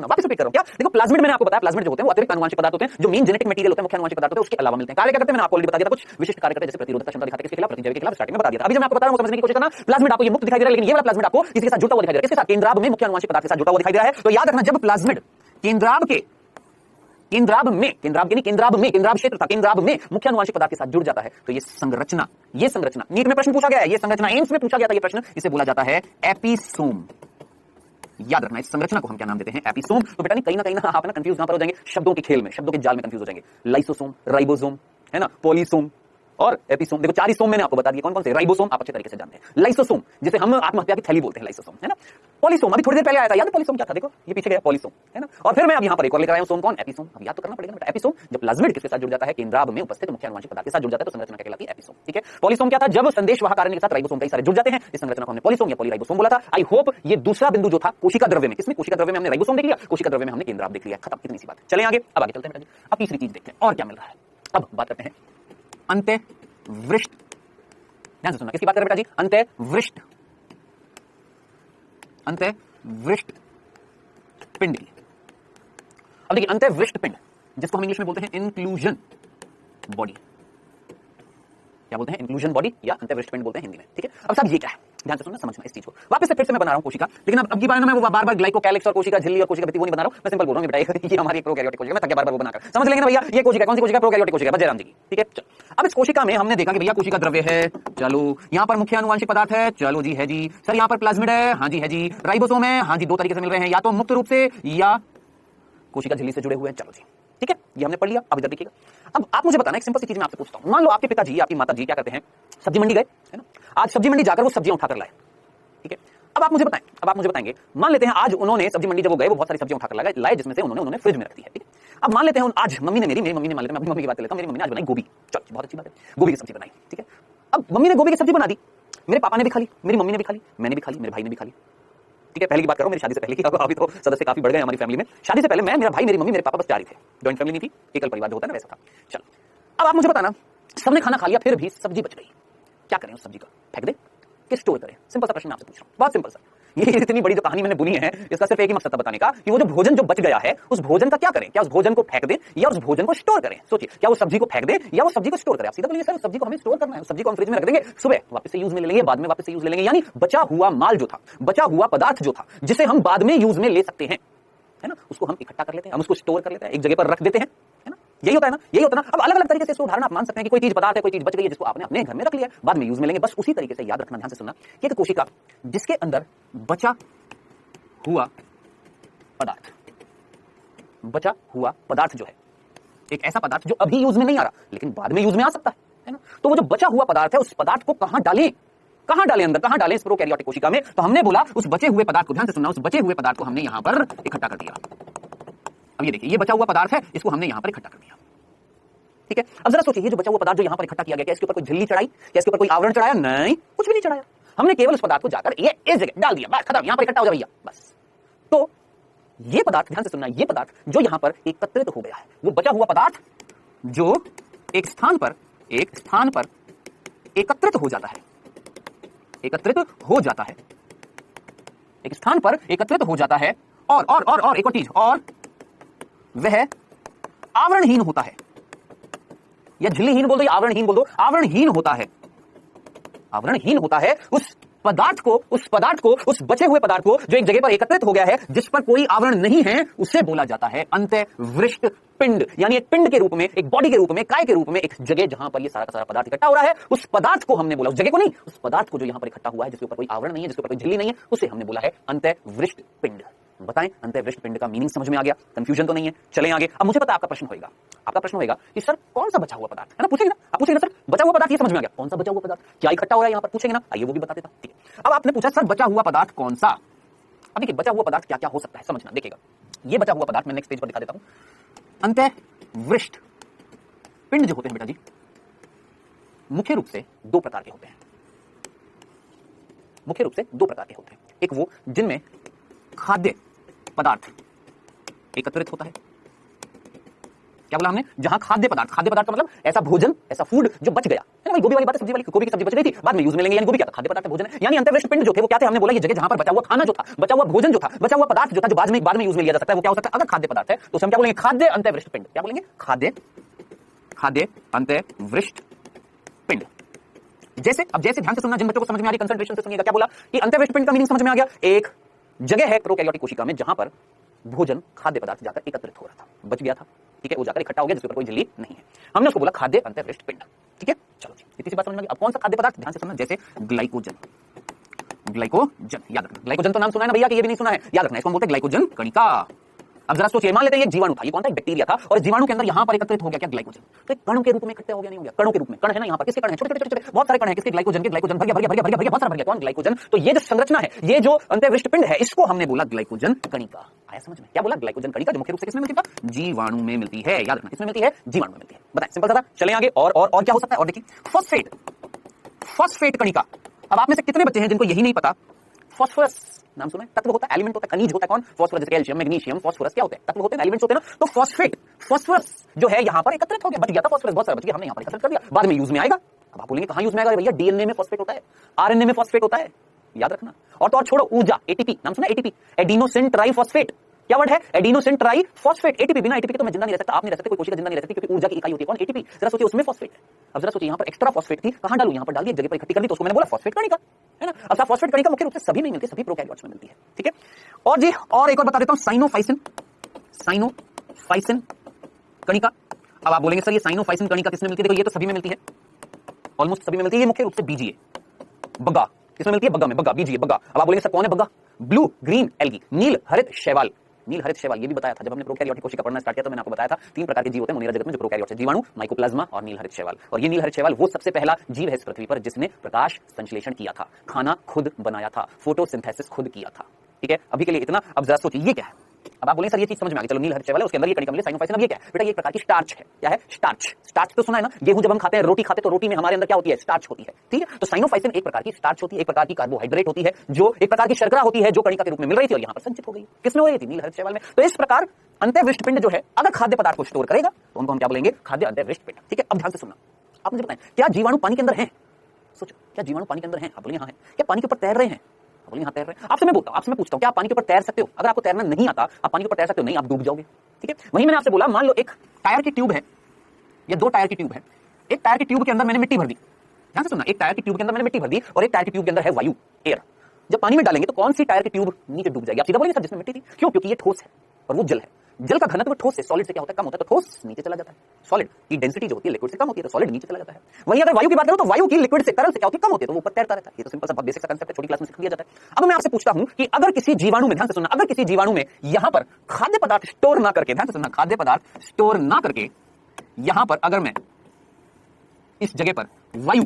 वापस रिपीट करो। क्या? देखो, प्लाज्मिड मैंने आपको बताया, प्लाज्मिड जो होते हैं वो अतिरिक्त आनुवंशिक पदार्थ होते हैं, जो मेन जेनेटिक मटेरियल होते हैं, मुख्य आनुवंशिक पदार्थ होते हैं, उसके अलावा मिलते हैं। कार्य क्या करते हैं? मैंने आपको ऑलरेडी बता दिया था, कुछ विशिष्ट कार्य करते हैं, जैसे प्रतिरोधकता क्षमता दिखाते हैं, किसके खिलाफ? प्रतिजैविक के खिलाफ, स्टार्टिंग में बता दिया था। अभी जब मैं आपको बता रहा हूं, समझने की कोशिश करना। प्लाज्मिड आपको ये मुक्त दिखाई दे रहा है, लेकिन ये वाला प्लाज्मिड आपको इसके साथ जुड़ता हुआ दिखाई दे रहा है। किसके साथ? केंद्राभ में मुख्य आनुवंशिक पदार्थ के साथ जुड़ता हुआ दिखाई दे रहा है। तो याद रखना, जब प्लाज्मिड केंद्राभ क्षेत्र था, केंद्राभ में मुख्य आनुवंशिक पदार्थ के साथ जुड़ जाता है, तो ये संरचना नीट में प्रश्न पूछा गया है, ये संरचना एम्स में पूछा गया था ये प्रश्न, इसे बोला जाता है एपिसोम। याद रखना, इस संरचना को हम क्या नाम देते हैं? एपिसोम। तो बेटा कहीं ना आप कंफ्यूज कहां पर हो जाएंगे? शब्दों के खेल में, शब्दों के जाल में कंफ्यूज हो जाएंगे। लाइसोसोम, राइबोसोम, है ना, पॉलीसोम और एपिसोम। देखो 4 ही सोम मैंने आपको बता दिए, कौन कौन से? राइबोसोम आप अच्छे तरीके से जानते हैं, लाइसोसोम जिसे हम आत्महत्या की थैली बोलते हैं, लाइसोसोम, है ना, पॉलीसोम अभी थोड़ी देर पहले आया था, याद है पॉलीसोम क्या था? देखो ये पीछे गया, पॉलीसोम, है ना। और फिर मैं अब यहां पर एक और लेकर आया हूं, सोम कौन? एपिसोम। अब याद तो करना पड़ेगा बेटा, एपिसोम जब प्लाज्मिड किसके साथ जुड़ जाता है? केंद्राभ में उपस्थित मुख्य आनुवंशिक पदार्थ के साथ जुड़ जाता है, तो संरचना क्या कहलाती है? एपिसोम। ठीक है। पॉलीसोम क्या था? जब संदेशवाहक आरएनए के साथ राइबोसोम कई सारे जुड़ जाते हैं, इस संरचना को हमने पॉलीसोम या पॉलीराइबोसोम बोला था। आई होप ये दूसरा बिंदु जो था कोशिका द्रव्य में, किसमें? कोशिका द्रव्य में हमने राइबोसोम देख लिया, कोशिका द्रव्य में हमने केंद्राभ देख लिया, खत्म, इतनी सी बात। चलें आगे, अब आगे चलते हैं बेटा जी। अब तीसरी चीज देखते हैं और क्या मिल रहा है। अब बात करते हैं अंत्यवृष्ट। ध्यान से सुनना, किसकी बात कर रहे हैं बेटा जी? अंत्यवृष्ट पिंड की। अब देखिए, अंत्यवृष्ट पिंड, जिसको हम इंग्लिश में बोलते हैं इंक्लूजन बॉडी, क्या बोलते हैं? इंक्लूजन बॉडी या अंत्यवृष्ट पिंड बोलते हैं हिंदी में। ठीक है। अब साहब ये क्या है? ध्यान से सुनना, समझना इस चीज को। वापस से फिर से मैं बना रहा हूं कोशिका, लेकिन अब की बार ना मैं वो बार ग्लाइकोकैलिक्स और कोशिका झिल्ली और कोशिका भित्ति वो नहीं बना रहा हूं, मैं सिंपल बोल रहा हूं बेटा, ये हमारी एक प्रोकैरियोटिक कोशिका, मैं थक गया बार-बार वो बनाकर, समझ लेंगे ना भैया। ये कोशिका कौन सी कोशिका? प्रोकैरियोटिक कोशिका, बजराम जी की। ठीक है। अब इस कोशिका में हमने देखा कि भैया कोशिका द्रव्य है, चलो यहां पर मुख्य आनुवंशिक पदार्थ है, चलो जी है जी, सर यहां पर प्लाज्मिड है, हां जी है जी, राइबोसोम है, हां जी, दो तरीके से मिल रहे हैं, या तो मुक्त रूप से या कोशिका झिल्ली से जुड़े हुए हैं, चलो जी ठीक है, ये हमने पढ़ लिया। अब इधर देखिएगा, अब आप मुझे बताना, एक सिंपल सी चीज मैं आपसे पूछता हूं। मान लो आपके पिताजी, आपकी माताजी क्या करते हैं? सब्जी मंडी गए, है ना, आज सब्जी मंडी जाकर वो सब्जियां उठाकर लाए, ठीक है। अब आप मुझे बताएंगे, मान लेते हैं आज उन्होंने सब्जी मंडी जब वो गए, वो बहुत सारी सब्जियां उठाकर लाए, जिसमें से उन्होंने फ्रिज में रख दी है, ठीक है। अब मान लेते हैं आज मेरी मम्मी ने मान लेते हैं, अपनी मम्मी की बात कर लेता हूं, मेरी मम्मी ने आज बनाई गोभी, चल बहुत अच्छी बात है, गोभी की सब्जी बनाई, ठीक है। अब मम्मी ने गोभी की सब्जी बना दी, मेरे पापा ने भी खा ली, मेरी मम्मी ने भी खा ली, मैंने भी खा ली, मेरे भाई ने भी खा ली, ठीक है। पहले की बात करो, मेरी शादी से पहले की, अभी तो सदस्य काफी बढ़ गए हमारी फैमिली में। शादी से पहले मैं, मेरा भाई, मेरी मम्मी, मेरे पापा बस 4 ही थे, जॉइंट फैमिली नहीं थी, एकल परिवार जो होता है ना, वैसा था। चलो अब आप मुझे बताना, सबने खाना खा लिया, फिर भी सब्जी बच गई, क्या करें उस सब्जी का? फेंक दें कि स्टोर करें? सिंपल सा प्रश्न मैं आपसे पूछ रहा हूं, बहुत सिंपल सा। ये इतनी बड़ी जो कहानी मैंने बुनी है, इसका सिर्फ एक ही मकसद था बताने का कि वो जो भोजन जो बच गया है, उस भोजन का क्या करें? क्या उस भोजन को फेंक दें या उस भोजन को स्टोर करें? सोचिए, क्या वो सब्जी को फेंक दें या वो सब्जी को स्टोर करें? आप सीधा बोलिए सर, उस सब्जी को हमें स्टोर करना है, उस सब्जी को हम फ्रिज में रख देंगे, सुबह वापस से यूज में ले लेंगे, बाद में वापस से यूज ले लेंगे। यानी बचा हुआ माल जो था, बचा हुआ पदार्थ जो था, जिसे हम बाद में यूज में ले सकते हैं, है ना, उसको हम इकट्ठा कर लेते हैं, हम उसको स्टोर कर लेते हैं, एक जगह पर रख देते हैं, है ना, यही होता है ना, यही होता है ना। अब अलग अलग तरीके से इसको उदाहरण आप मान सकते हैं कि कोई चीज पदार्थ है, कोई चीज बच गई है जिसको आपने अपने घर में रख लिया, बाद में यूज में लेंगे। बस उसी तरीके से याद रखना, ध्यान से सुनना कि एक कोशिका जिसके अंदर बचा हुआ पदार्थ जो है, एक ऐसा पदार्थ जो अभी यूज में नहीं आ रहा लेकिन बाद में यूज में आ सकता है ना, तो वो जो बचा हुआ पदार्थ है, उस पदार्थ को कहां डालें, अंदर कहां डालें इस प्रोकैरियोटिक कोशिका में? तो हमने बोला उस बचे हुए पदार्थ को, ध्यान से सुनना, उस बचे हुए पदार्थ को हमने यहां पर इकट्ठा कर दिया। अब ये देखिए, ये बचा हुआ पदार्थ है, इसको हमने यहां पर इकट्ठा कर दिया, ठीक है। अब जरा सोचिए, ये जो बचा हुआ पदार्थ जो यहां पर इकट्ठा किया गया, क्या इसके ऊपर कोई झिल्ली चढ़ाई, क्या इसके ऊपर कोई आवरण चढ़ाया? नहीं, कुछ भी नहीं चढ़ाया। हमने केवल उस पदार्थ को जाकर ये इस जगह डाल दिया, बस खत्म, यहां पर इकट्ठा हो जा भैया, बस। तो ये पदार्थ, ध्यान से सुनना, ये पदार्थ जो यहां पर एकत्रित हो गया है, वो बचा हुआ पदार्थ जो एक स्थान पर एकत्रित हो जाता है, एक स्थान पर एकत्रित हो जाता है, और एक और चीज, और वह आवरणहीन होता है, या झिल्लीहीन बोल दो या आवरणहीन बोल दो, आवरणहीन होता है उस पदार्थ को, उस बचे हुए पदार्थ को जो एक जगह पर एकत्रित हो गया है, जिस पर कोई आवरण नहीं है, उसे बोला जाता है अंतःवृष्ट पिंड। यानी एक पिंड के रूप में, एक बॉडी के रूप में, काय के रूप में, एक जगह जहां पर ये सारा का सारा पदार्थ इकट्ठा हो रहा है, उस पदार्थ को हमने बोला, उस जगह को नहीं, उस पदार्थ को जो यहां पर इकट्ठा हुआ है, जिसके ऊपर कोई आवरण नहीं है, जिसके ऊपर कोई झिल्ली नहीं है, उसे हमने बोला है अंतःवृष्ट पिंड। बताएं, अंतःवृष्ट पिंड का मीनिंग समझ में आ गया? कंफ्यूजन तो नहीं है? चलें आगे। अब मुझे पता है आपका प्रश्न होगा कि सर कौन सा बचा हुआ पदार्थ है ना, पूछेंगे ना, आप पूछेंगे ना सर बचा हुआ पदार्थ, ये समझ में आ गया, कौन सा बचा हुआ पदार्थ, क्या इकट्ठा हो रहा है यहां पर, पूछेंगे ना, आइए वो भी बता देता हूं, ठीक है। अब आपने पूछा सर बचा हुआ पदार्थ कौन सा? अब देखिए, बचा हुआ पदार्थ क्या क्या हो सकता है, समझना, देखिएगा। ये बचा हुआ पदार्थ मैं नेक्स्ट पेज पर दिखा देता हूं। अंतःवृष्ट पिंड जो होते हैं बेटा जी, मुख्य रूप से दो प्रकार के होते हैं, एक वो जिनमें खाद्य पदार्थ एकत्रित होता है, क्या बोला हमने, जहां खाद्य पदार्थ का मतलब ऐसा भोजन, ऐसा फूड जो बच गया है ना, गोभी वाली बात है, सब्जी वाली, गोभी की सब्जी बच गई थी, बाद में यूज में लेंगे, यानी गोभी क्या था, खाद्य पदार्थ, भोजन है। यानी अंतःवृष्ट पिंड जो थे वो क्या थे, हमने बोला ये जगह जहां पर बचा हुआ खाना जो था, बचा हुआ भोजन जो था, बचा हुआ पदार्थ जो था, जो बाद में यूज में लिया जा सकता है, वो क्या हो सकता है? अगर खाद्य पदार्थ है तो हम क्या बोलेंगे, खाद्य अंतःवृष्ट पिंड। क्या बोलेंगे? खाद्य अंतःवृष्ट पिंड। जैसे ध्यान से सुनना, जिन बच्चों को समझ में आ रही कंसंट्रेशन से सुनिएगा, क्या बोला कि अंतःवृष्ट पिंड का मीनिंग समझ में आ गया, एक जगह है प्रोकैरियोटिक कोशिका में जहां पर भोजन, खाद्य पदार्थ जाकर एकत्रित हो रहा था, बच गया था, ठीक है, वो जाकर इकट्ठा हो गया, जिसके ऊपर कोई झिल्ली नहीं है, हमने उसको बोला खाद्य अंतःवृष्ट पिंड, ठीक है। चलो जी, इतनी सी बात समझ में आ गई। अब कौन सा खाद्य पदार्थ, ध्यान से सुनना, जैसे ग्लाइकोजन, याद रखना, ग्लाइकोजन तो नाम सुना है ना भैया, कि ये भी नहीं सुना है, याद रखना, इसको हम बोलते हैं ग्लाइकोजन कणिका। अब जरा सोचिए, मान लेते हैं एक जीवाणु था, ये कौन था, एक बैक्टीरिया था, और इस जीवाणु के अंदर यहां पर एकत्रित हो गया क्या, ग्लाइकोजन, तो एक कणों के रूप में इकट्ठा हो गया, नहीं हो गया, कणों के रूप में, कण है ना यहां पर, किसके कण है, छोटे बहुत सारे कण है, किसके, ग्लाइकोजन के, ग्लाइकोजन भर गया, बहुत सारा भर गया, कौन, ग्लाइकोजन। तो ये जो संरचना है, ये जो अंतःवृष्ट पिंड है, इसको हमने बोला ग्लाइकोजन कणिका। आया समझ में? क्या बोला, ग्लाइकोजन कणिका, जो मुख्य रूप से किसमें मिलती है, जीवाणु में मिलती है, याद रखना, किसमें मिलती है, जीवाणु में मिलती है। बताएं, सिंपल था। चलें आगे, और क्या हो सकता है, और देखिए, फॉस्फेट कणिका। अब आप में से कितने बच्चे हैं जिनको यही नहीं पता, फॉस्फोरस नाम सुना है, तत्व होता है, एलिमेंट होता है, खनिज होता है, कौन, फॉस्फोरस, कैल्शियम, मैग्नीशियम, फॉस्फोरस, क्या होते हैं, तत्व होते हैं, एलिमेंट्स होते हैं ना। तो फॉस्फोरस जो है यहां पर एकत्रित हो गया, बच गया था फॉस्फोरस, बहुत सारा बच गया, हमने यहां पर एकत्रित कर दिया, बाद में यूज में आएगा। अब आप बोलेंगे कहां यूज में आएगा भैया, डीएनए में फॉस्फेट होता है, आरएनए में फॉस्फेट होता है, याद रखना। और तो और छोड़ो, ऊर्जा, एटीपी नाम सुना है, एटीपी, एडिनोसिन ट्राइफॉस्फेट, क्या वर्ड है, एडिनोसिन ट्राइफॉस्फेट, एटीपी। बिना एटीपी के तो मैं जिंदा नहीं रह सकता, आप नहीं रह सकते, कोई कोशिका जिंदा नहीं रह सकती, क्योंकि ऊर्जा की इकाई होती है कौन, एटीपी। जरा सोचिए, उसमें फॉस्फेट है। अब जरा सोचिए, यहां पर एक्स्ट्रा फॉस्फेट थी, कहां डालूं, यहां पर डाल दी, एक जगह पर इकट्ठी कर दी, तो उसको मैंने बोला फॉस्फेट कणिका, है ना। अब फॉस्फेट कणिका मुख्य रूप से सभी में मिलती है, सभी प्रोकैरियोट्स में मिलती है, ठीक है। और जी, और एक और बता देता हूं, साइनोफाइसिन कणिका। अब आप बोलेंगे सर ये साइनोफाइसिन कणिका किसमें मिलती है, देखो ये तो सभी में मिलती है, ऑलमोस्ट सभी में मिलती है, ये मुख्य रूप से बीजीए, बग्गा, किसमें मिलती है, बग्गा में, बग्गा, बीजीए, बग्गा। अब आप बोलेंगे सर कौन है बग्गा, ब्लू ग्रीन एल्गी, नील हरित शैवाल, ये भी बताया था जब हमने प्रोकैरियोटिक कोशिका पढ़ना स्टार्ट किया, तो मैंने आपको बताया था 3 प्रकार के जीव होते हैं मुनीरा जगत में, जो प्रोकैरियोट्स है, जीवाणु, माइकोप्लाज्मा और नील हरित शैवाल। और ये नील हरित शैवाल वो सबसे पहला जीव है इस पृथ्वी पर जिसने प्रकाश संश्लेषण किया था, खाना खुद बनाया था, फोटोसिंथेसिस खुद किया था, ठीक है। अभी के लिए इतना। अब जरा सोचिए ये क्या है, अब आप बोलेंगे सर ये चीज समझ में आ गई, चलो नील हरित शैवाल है, उसके अंदर ये कणिका मिली, साइनोफाइसिन। अब ये क्या है बेटा, ये एक प्रकार की स्टार्च है, क्या है, स्टार्च तो सुना है ना, गेहूं जब हम खाते हैं, रोटी खाते हैं, तो रोटी में हमारे अंदर क्या होती है, स्टार्च होती है, ठीक है। तो साइनोफाइसिन एक प्रकार की स्टार्च होती है, एक प्रकार की कार्बोहाइड्रेट होती है, जो एक प्रकार की शर्करा होती है, जो कणिका के रूप में मिल रही थी और यहां पर संचित हो गई, किसमें हो रही थी, नील हरित शैवाल में। तो इस प्रकार अंतःवृष्ट पिंड जो है, अगर खाद्य पदार्थ को स्टोर करेगा तो उनको हम क्या बोलेंगे, खाद्य अंतःवृष्ट पिंड, ठीक है। अब ध्यान से सुनना, आप मुझे बताएं, क्या जीवाणु पानी के अंदर है, सोचो, क्या जीवाणु पानी के अंदर है, आप बोलेंगे हां है, क्या पानी के ऊपर तैर रहे हैं, बोले यहाँ तैर रहे हैं। आपसे मैं बोलता हूँ, आपसे मैं पूछता हूँ, क्या आप पानी के ऊपर तैर सकते हो? अगर आपको तैरना नहीं आता, आप पानी के ऊपर तैर सकते हो? नहीं, आप डूब जाओगे। ठीक है, वहीं मैंने आपसे बोला, मान लो एक टायर की ट्यूब है या दो टायर की ट्यूब है। एक टायर की ट्यूब के अंदर मैंने मिट्टी भर दी, ध्यान से सुनना, एक टायर की ट्यूब के अंदर मैंने मिट्टी भर दी और एक टायर की ट्यूब के अंदर है वायु, एयर। जब पानी में डालेंगे तो कौन सी टायर की ट्यूब नीचे डूब जाएगी? आप सीधा बोलेंगे सर जिसमें मिट्टी थी। क्यों? क्योंकि ये ठोस है और वो जल है। जल का घनत्व ठोस से सॉलिड से क्या होता है? कम होता है, तो ठोस नीचे चला जाता है। सॉलिड की डेंसिटी जो होती है लिक्विड से कम होती है, तो सॉलिड नीचे चला जाता है। वहीं अगर वायु की बात करो तो वायु की लिक्विड से तरल से क्या होती है? कम होती है, तो वो ऊपर तैरता रहता है। ये तो सिंपल सा बहुत बेसिक सा कांसेप्ट है, छोटी क्लास में सिखा दिया जाता है। अब मैं आपसे पूछता हूं कि अगर किसी जीवाणु में, ध्यान से सुनना, अगर किसी जीवाणु में यहां पर खाद्य पदार्थ स्टोर ना करके, ध्यान से सुनना, खाद्य पदार्थ स्टोर ना करके यहां पर अगर मैं इस जगह पर वायु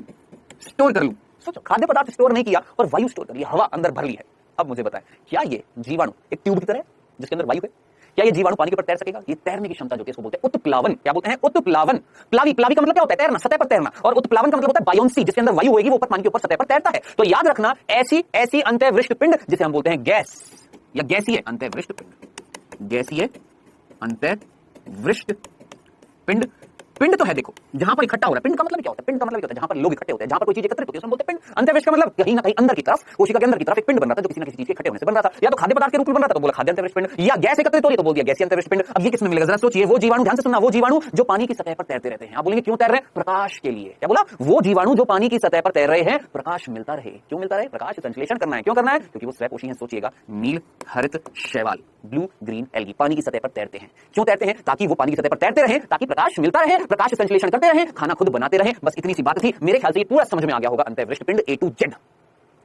स्टोर कर लूं, सोचो, खाद्य पदार्थ स्टोर नहीं किया और वायु स्टोर कर लिया, हवा अंदर भर ली है। अब मुझे बताएं, क्या ये जीवाणु एक ट्यूब की तरह है जिसके अंदर वायु है? क्या ये जीवाणु पानी के ऊपर तैर सकेगा? ये तैरने की क्षमता जो है इसको बोलते हैं उत्प्लावन। क्या बोलते हैं? उत्प्लावन। प्लावी, प्लावी का मतलब क्या होता है? तैरना, सतह पर तैरना। और उत्प्लावन का मतलब होता है बायोन्सी, जिसके अंदर वायु होगी वो ऊपर पानी के ऊपर सतह पर तैरता है। तो याद रखना, ऐसी अंतःवृष्ट पिंड जिसे हम बोलते हैं गैस या गैसीय अंतःवृष्ट पिंड, गैसीय अंतःवृष्ट पिंड। पिंड तो है, देखो, जहां पर इकट्ठा हो रहा है। पिंड का मतलब क्या होता है? पिंड का मतलब क्या होता है? जहां पर लोग इकट्ठे होते हैं, जहां पर कोई चीज एकत्रित होती है, उसको बोलते हैं पिंड। अंतःवृष्ट का मतलब कहीं ना कहीं अंदर की तरफ, कोशिका के अंदर की तरफ एक पिंड बन रहा था जो किसी ना किसी चीज के इकट्ठे होने से बन रहा था। या तो खाद्य पदार्थ के रूप में बन रहा था तो बोला खाद्य अंतःवृष्ट पिंड, या गैस एकत्रित हो रही तो बोल दिया गैसीय अंतःवृष्ट पिंड। अब ये किसमें मिलेगा? जरा सोचिए। वो जीवाणु, ध्यान से सुनना, वो जीवाणु जो पानी की सतह पर तैरते रहते हैं। आप बोलेंगे क्यों तैर रहे हैं? प्रकाश के लिए। क्या बोला? वो जीवाणु जो पानी की सतह पर तैर रहे हैं, प्रकाश मिलता रहे। क्यों मिलता रहे? प्रकाश संश्लेषण करना है। क्यों करना है? क्योंकि वो स्वपोषी हैं। सोचिएगा, नील, हरित, शैवाल, ब्लू, ग्रीन एल्गी पानी की सतह पर तैरते हैं। क्यों तैरते हैं? ताकि वो पानी की सतह पर तैरते रहे, ताकि प्रकाश मिलता रहे, प्रकाश संश्लेषण करते रहे, खाना खुद बनाते रहे। बस इतनी सी बात थी। मेरे ख्याल से ये पूरा समझ में आ गया होगा, अंतःवृष्ट पिंड A to Z।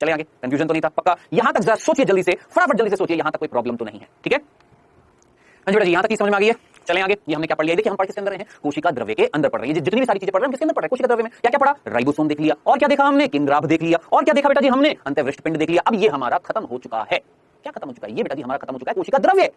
चले आगे, कंफ्यूजन तो नहीं था? पक्का? यहां तक जरा सोचिए, जल्दी से, फटाफट जल्दी से सोचिए, यहां तक कोई प्रॉब्लम तो नहीं है? ठीक है बेटा जी, यहां तक ही समझ में आ गई है? चले आगे। ये हमने क्या पढ़ लिया? देखिए, हम पढ़ किसके अंदर हैं? कोशिका द्रव्य के अंदर पढ़ रहे हैं। जितनी भी सारी चीजें पढ़ रहे हैं किसके अंदर पढ़ रहे हैं? कोशिका द्रव्य में। क्या क्या पढ़ा? राइबोसोम देख लिया, और क्या देखा हमने? केंद्राभ देख लिया, और क्या देखा बेटा जी हमने? अंतःवृष्ट पिंड देख लिया। अब ये हमारा खत्म हो चुका है। क्या खत्म हो चुका है? ये बेटा जी हमारा खत्म हो चुका है कोशिका द्रव्य,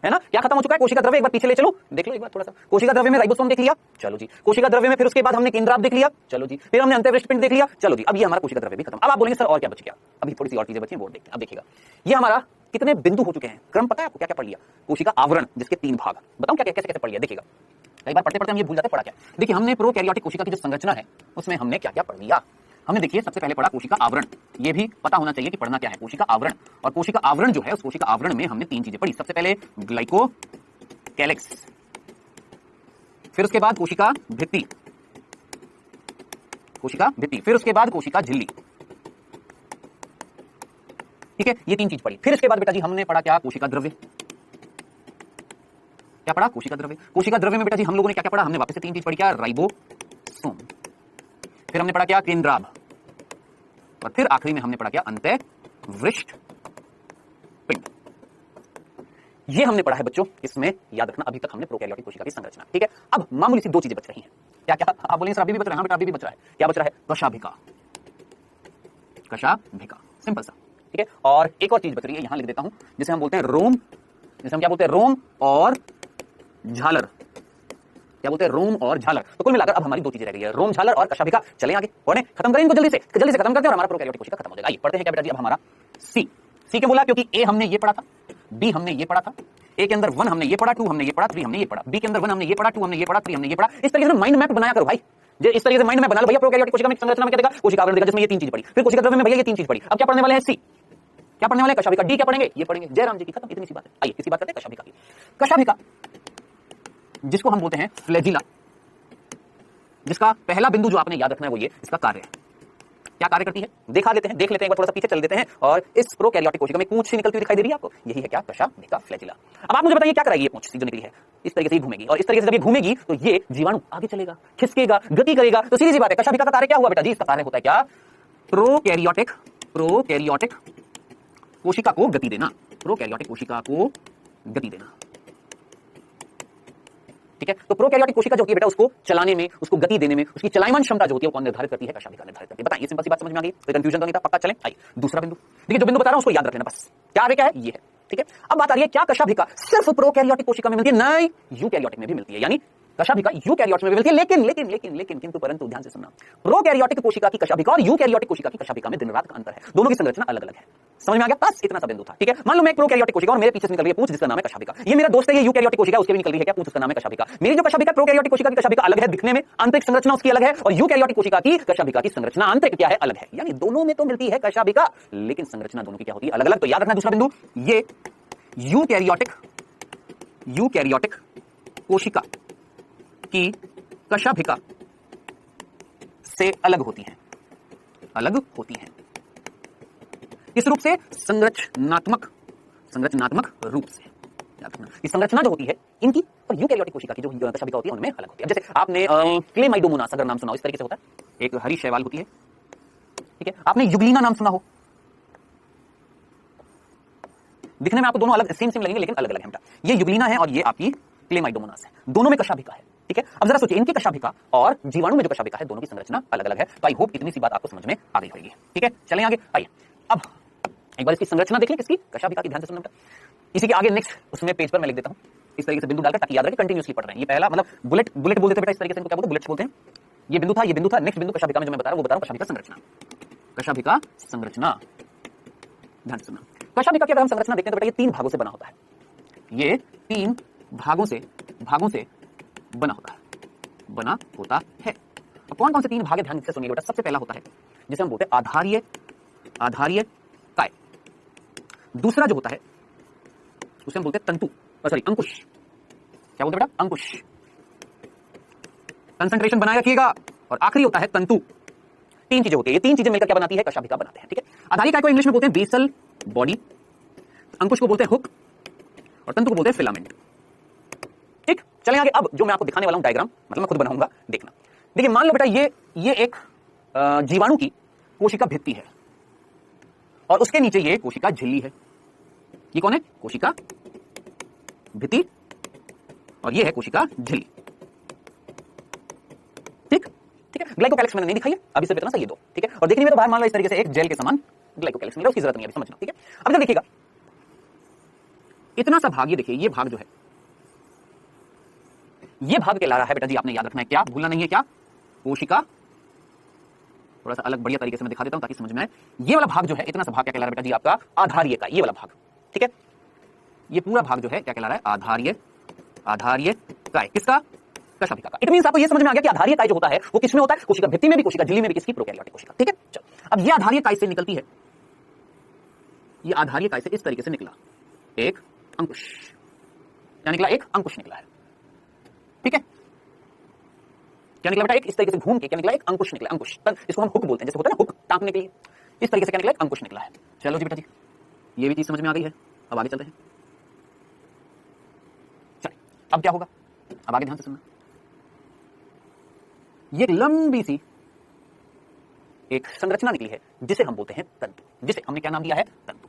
है ना? क्या खत्म हो चुका है? कोशिका द्रव्य। एक बार पीछे ले चलो, देख लो एक बार थोड़ा सा। कोशिका द्रव्य में राइबोसोम देख लिया, चलो जी। कोशिका द्रव्य में फिर उसके बाद हमने केंद्राभ देख लिया, चलो जी। फिर हमने अंतःवृष्ट पिंड देख लिया, चलो जी। अब ये हमारा कोशिका द्रव्य भी खत्म। अब आप बोलेंगे सर और क्या बच गया? अभी थोड़ी सी और चीजें बची हैं, वो देखते हैं। अब देखिएगा, ये हमारा कितने बिंदु हो चुके हैं? क्रम पता है आपको? क्या क्या पढ़ लिया? कोशिका आवरण, जिसके 3 भाग। बताऊं क्या क्या कैसे कैसे पढ़ लिया? देखिएगा, कई बार पढ़ते पढ़ते हम ये भूल जाते पढ़ा क्या। देखिए, हमने प्रोकैरियोटिक कोशिका की जो संरचना है उसमें हमने क्या क्या पढ़ लिया। हमने देखिए सबसे पहले पढ़ा कोशिका आवरण। ये भी पता होना चाहिए कि पढ़ना क्या है, कोशिका आवरण। और कोशिका आवरण जो है, उस कोशिका आवरण में हमने 3 चीजें पढ़ी। सबसे पहले ग्लाइकोकैलिक्स, फिर उसके बाद कोशिका भित्ति, कोशिका भित्ति, फिर उसके बाद कोशिका झिल्ली। ठीक है, ये 3 चीज पढ़ी। फिर इसके बाद बेटा जी हमने पढ़ा क्या? कोशिका द्रव्य। क्या पढ़ा? कोशिका द्रव्य। कोशिका द्रव्य में बेटा जी हम लोगों ने क्या क्या पढ़ा? हमने वापस से 3 चीज पढ़ी। क्या? राइबोसोम, फिर हमने पढ़ा क्या? केंद्राभ, और फिर आखिरी में हमने पढ़ा क्या? अंतःवृष्ट पिंड। ये हमने पढ़ा है बच्चों। इसमें याद रखना, अभी तक हमने प्रोकैरियोटिक कोशिका की संरचना। ठीक है, अब मामूली सी 2 चीजें बच रही हैं। क्या क्या? आप बोलेंगे सर अभी भी बच रहा है? हाँ बेटा, अभी भी बच रहा है। क्या बच रहा है? कशाभिका, कशाभिका, सिंपल सा। ठीक है, और एक और चीज बच रही है, यहां लिख देता हूं, जिसे हम बोलते हैं रोम। जिसे हम क्या बोलते हैं? रोम और झालर। क्या बोलते हैं? रोम और झालर। तो कुल मिलाकर अब हमारी 2 चीजें रह गई है, रोम, झालर और कशाभिका। चले आगे, पढ़ें, खत्म करें इनको जल्दी से खत्म करते हैं और हमारा प्रोकैरियोटिक कोशिका खत्म हो जाएगा। आइए पढ़ते हैं क्या बेटा जी अब हमारा सी। सी क्यों बोला? क्योंकि ए हमने ये पढ़ा था, बी हमने ये पढ़ा था, ए के अंदर 1 हमने ये पढ़ा, 2 हमने ये पढ़ा, 3 हमने ये पढ़ा, बी के अंदर 1 हमने ये पढ़ा, 2 हमने ये पढ़ा, 3 हमने ये पढ़ा। इस तरीके से माइंड मैप बनाया करो भाई। जो इस तरीके से माइंड मैप बना लो भैया। प्रोकैरियोटिक कोशिका में संरचना में क्या देगा? कोशिका आवरण देगा, जिसमें ये 3 चीज पढ़ी। फिर कोशिका द्रव्य में भैया ये 3 चीज पढ़ी। अब क्या पढ़ने वाले हैं? सी। क्या पढ़ने वाले हैं? कशाभिका। डी क्या पढ़ेंगे? ये पढ़ेंगे। जयराम जी की, खत्म, इतनी सी बात है। आइए इसी बात करते हैं कशाभिका की। कशाभिका, जिसको हम बोलते हैं फ्लैजिला, जिसका पहला बिंदु जो आपने याद रखना है वो ये इसका कार्य है। क्या कार्य करती है? देख लेते हैं एक बार, थोड़ा सा पीछे चल देते हैं। और इस प्रोकैरियोटिक कोशिका में पूंछ सी निकलती हुई दिखाई दे रही है आपको, यही है क्या? कशाभिका फ्लैजिला। अब आप मुझे बताइए क्या कराएगी ये पूंछ सी जो निकली है? इस तरीके से ही घूमेगी, और इस तरीके से जब ये घूमेगी तो ये जीवाणु आगे चलेगा, खिसकेगा, गति करेगा। तो सीधी सी बात है, कशाभिका का कार्य क्या हुआ बेटा जी? इसका कार्य होता है क्या? प्रोकैरियोटिक कोशिका को गति देना। प्रोकैरियोटिक कोशिका को गति देना। ठीक है, तो प्रोकैरियोटिक कोशिका जो होती है बेटा, उसको चलाने में, उसको गति देने में, उसकी चलायमान क्षमता जो होती है वो कौन निर्धारित करती है? कशाभिका निर्धारित करती है। बताइए, सिंपल सी बात समझ में आ गई? कोई कंफ्यूजन तो नहीं था? पक्का चलें। आइए दूसरा बिंदु। देखिए, जो बिंदु बता रहा हूं उसको याद रख लेना बस। क्या है? ये है। ठीक है, अब बात आ रही है क्या कशाभिका सिर्फ प्रोकैरियोटिक कोशिका में मिलती है? नहीं, यूकैरियोटिक में भी मिलती है। यानी कशाभिका यूकैरियोट्स में भी मिलती है, लेकिन लेकिन लेकिन लेकिन किंतु परंतु ध्यान से सुनना, प्रोकैरियोटिक कोशिका की कशाभिका और यूकैरियोटिक कोशिका की कशाभिका में दिन रात का अंतर है, दोनों की संरचना अलग अलग है। समझ में आ गया? बस इतना सा बिंदु था। ठीक है, मान लो मैं एक प्रोकैरियोटिक कोशिका और मेरे पीछे से निकल रही है पूंछ जिसका नाम है कशाभिका। ये मेरा दोस्त है, ये यूकैरियोटिक कोशिका, उसके भी निकल रही है क्या पूंछ, उसका नाम है कशाभिका। मेरी जो कशाभिका प्रोकैरियोटिक कोशिका की कशाभिका अलग है दिखने में, आंतरिक संरचना उसकी अलग है, और यूकैरियोटिक कोशिका की कशाभिका की संरचना आंतरिक क्या है, अलग है। यानी दोनों में तो मिलती है कशाभिका, लेकिन संरचना दोनों की क्या होती है, अलग अलग। तो याद रखना दूसरा बिंदु, ये यूकैरियोटिक कोशिका की कशाभिका से अलग होती है, अलग होती है। किस रूप से? संरचनात्मक रूप से। याद रखना, ये संरचना जो होती है इनकी और यूकैरियोटिक कोशिका की जो कशाभिका होती है उनमें अलग होती है। जैसे आपने क्लेमाइडोमोनास अगर नाम सुना हो, इस तरीके से होता है, एक हरी शैवाल होती है। ठीक है, आपने युगलिना नाम सुना हो, दिखने में आपको दोनों अलग सेम लगेंगे लेकिन अलग अलग है। ये युगलिना है और ये आपकी क्लेमाइडोमोनास है, दोनों में कशाभिका है। ठीक है, अब जरा सोचिए, इनकी कशाभिका और जीवाणु में जो कशाभिका है दोनों की संरचना अलग अलग है। तो आई होप इतनी सी बात आपको समझ में आ गई होगी। ठीक है, चलें आगे। आइए अब एक बार इसकी संरचना देख लें, किसकी, कशाभिका की। ध्यान से सुनना बेटा, इसी के आगे नेक्स्ट उसमें पेज पर मैं लिख देता हूं इस तरीके से बिंदु डालकर, ताकि याद रहे कंटिन्यूअसली पढ़ रहे हैं। ये पहला मतलब बुलेट बोल देते बेटा, इस तरीके से इनको क्या बोलते हैं, बुलेट्स बोलते हैं। ये बिंदु था, ये बिंदु था, नेक्स्ट बिंदु कशाभिका में जो मैं बता रहा हूं वो बता रहा हूं कशाभिका संरचना। कशाभिका संरचना, ध्यान से सुनना। कशाभिका की अगर हम संरचना देखते हैं तो बेटा ये 3 भागों से बना होता है। ये 3 भागों से बना होता है। अब कौन कौन से 3 भाग हैं ध्यान से सुनिए बेटा। सबसे पहला होता है जिसे हम बोलते हैं आधारीय काय। दूसरा जो होता है उसे हम बोलते हैं अंकुश। क्या बोलते हैं बेटा? अंकुश। कंसंट्रेशन बनाए रखिएगा। और आखिरी होता है तंतु। 3 चीजें होती है, ये 3 चीजें मिलकर क्या बनाती है, कशाभिका बनाते हैं। ठीक है, आधारी काय को इंग्लिश में बोलते हैं बेसल बॉडी, अंकुश को बोलते हैं हुक, और तंतु को बोलते हैं फिलामेंट। ठीक, चलें आगे। अब जो मैं आपको दिखाने वाला हूं डायग्राम, मतलब मैं खुद बनाऊंगा, देखना। देखिए, मान लो बेटा ये एक जीवाणु की कोशिका भित्ति है और उसके नीचे ये कोशिका झिल्ली है। ये कौन है? कोशिका भित्ति, और ये है कोशिका झिल्ली। ठीक है, ग्लाइकोकैलिक्स मैंने नहीं दिखाई है अभी, सिर्फ इतना सा ये 2। ठीक है, और देखने में तो बाहर मान लो इस तरीके से एक जेल के समान ग्लाइकोकैलिक्स मिल रहा है, उसकी जरूरत नहीं है अभी, समझना। ठीक है, अब जब देखिएगा इतना सा भाग, ये देखिए, ये भाग जो है, ये भाग कहला रहा है बेटा जी, आपने याद रखना है, क्या भूलना नहीं है, क्या, कोशिका। थोड़ा सा अलग बढ़िया तरीके से मैं दिखा देता हूं ताकि समझ में आए। ये वाला भाग जो है, इतना सा भाग क्या कहला रहा है बेटा जी, आपका आधारीय काय, ये वाला भाग। ठीक है, ये पूरा भाग जो है क्या कहला रहा है, आधारीय काय। किसका? कशाभिका का। इट मींस आपको ये समझ में आ गया कि आधारीय काय जो होता है वो किसमें होता है, कोशिका भित्ति में भी, कोशिका झिल्ली में भी, किसकी, प्रोकैरियोटिक कोशिका। ठीक है, चलो अब ये आधारीय काय से निकलती है, ये आधारीय काय से इस तरीके से निकला एक अंकुश। क्या निकला? एक अंकुश निकला है। ठीक है, क्या निकला बेटा? एक इस तरीके से घूम के क्या निकला? एक अंकुश निकला। अंकुश, इसको हम हुक बोलते हैं, जैसे होता है ना हुक टांगने के लिए, इस तरीके से क्या निकला? एक अंकुश निकला है। चलो जी बेटा जी, ये भी चीज समझ में आ गई है। अब आगे चलते हैं। चलिए, अब क्या होगा, अब आगे ध्यान से सुनना। ये एक लंबी सी एक संरचना निकली है जिसे हम बोलते हैं तंतु, जिसे हमने क्या नाम दिया है, तंतु।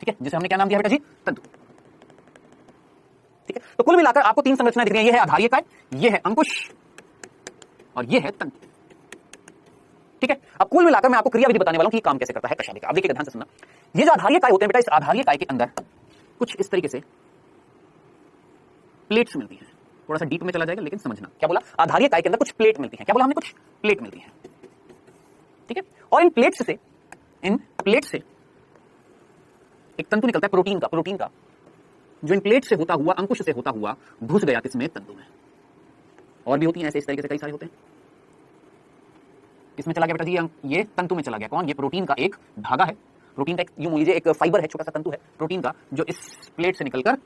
ठीक है, जिसे हमने क्या नाम दिया बेटा जी, तंतु। ठीक है, तो कुल मिलाकर आपको 3 संरचनाएं दिख रही है, ये है आधारीय काय, ये है अंकुश, और ये है तंतु। ठीक है, अब कुल मिलाकर मैं आपको क्रियाविधि बताने वाला हूं कि काम कैसे करता है कशाभिका। अब देखिएगा ध्यान से सुनना। ये जो आधारीय काय होते हैं बेटा, इस आधारीय काय के अंदर कुछ इस तरीके से प्लेट्स मिलती हैं। थोड़ा सा डीप में चला जाएगा लेकिन समझना। क्या बोला? आधारीय काय के अंदर कुछ प्लेट मिलती हैं। क्या बोला हमने? कुछ प्लेट मिलती हैं। ठीक है, और इन प्लेट से एक तंतु निकलता है प्रोटीन का, जो इन प्लेट से होता हुआ, अंकुश से होता हुआ घुस गया किसमें, तंतु में। और भी होती हैं ऐसे, इस तरीके से कई सारे होते हैं। इसमें चला गया बेटा जी, ये तंतु में चला गया। कौन? ये प्रोटीन का एक धागा है, प्रोटीन का एक, यूं लीजिए एक फाइबर है, छोटा सा तंतु है प्रोटीन का, जो इस प्लेट से निकलकर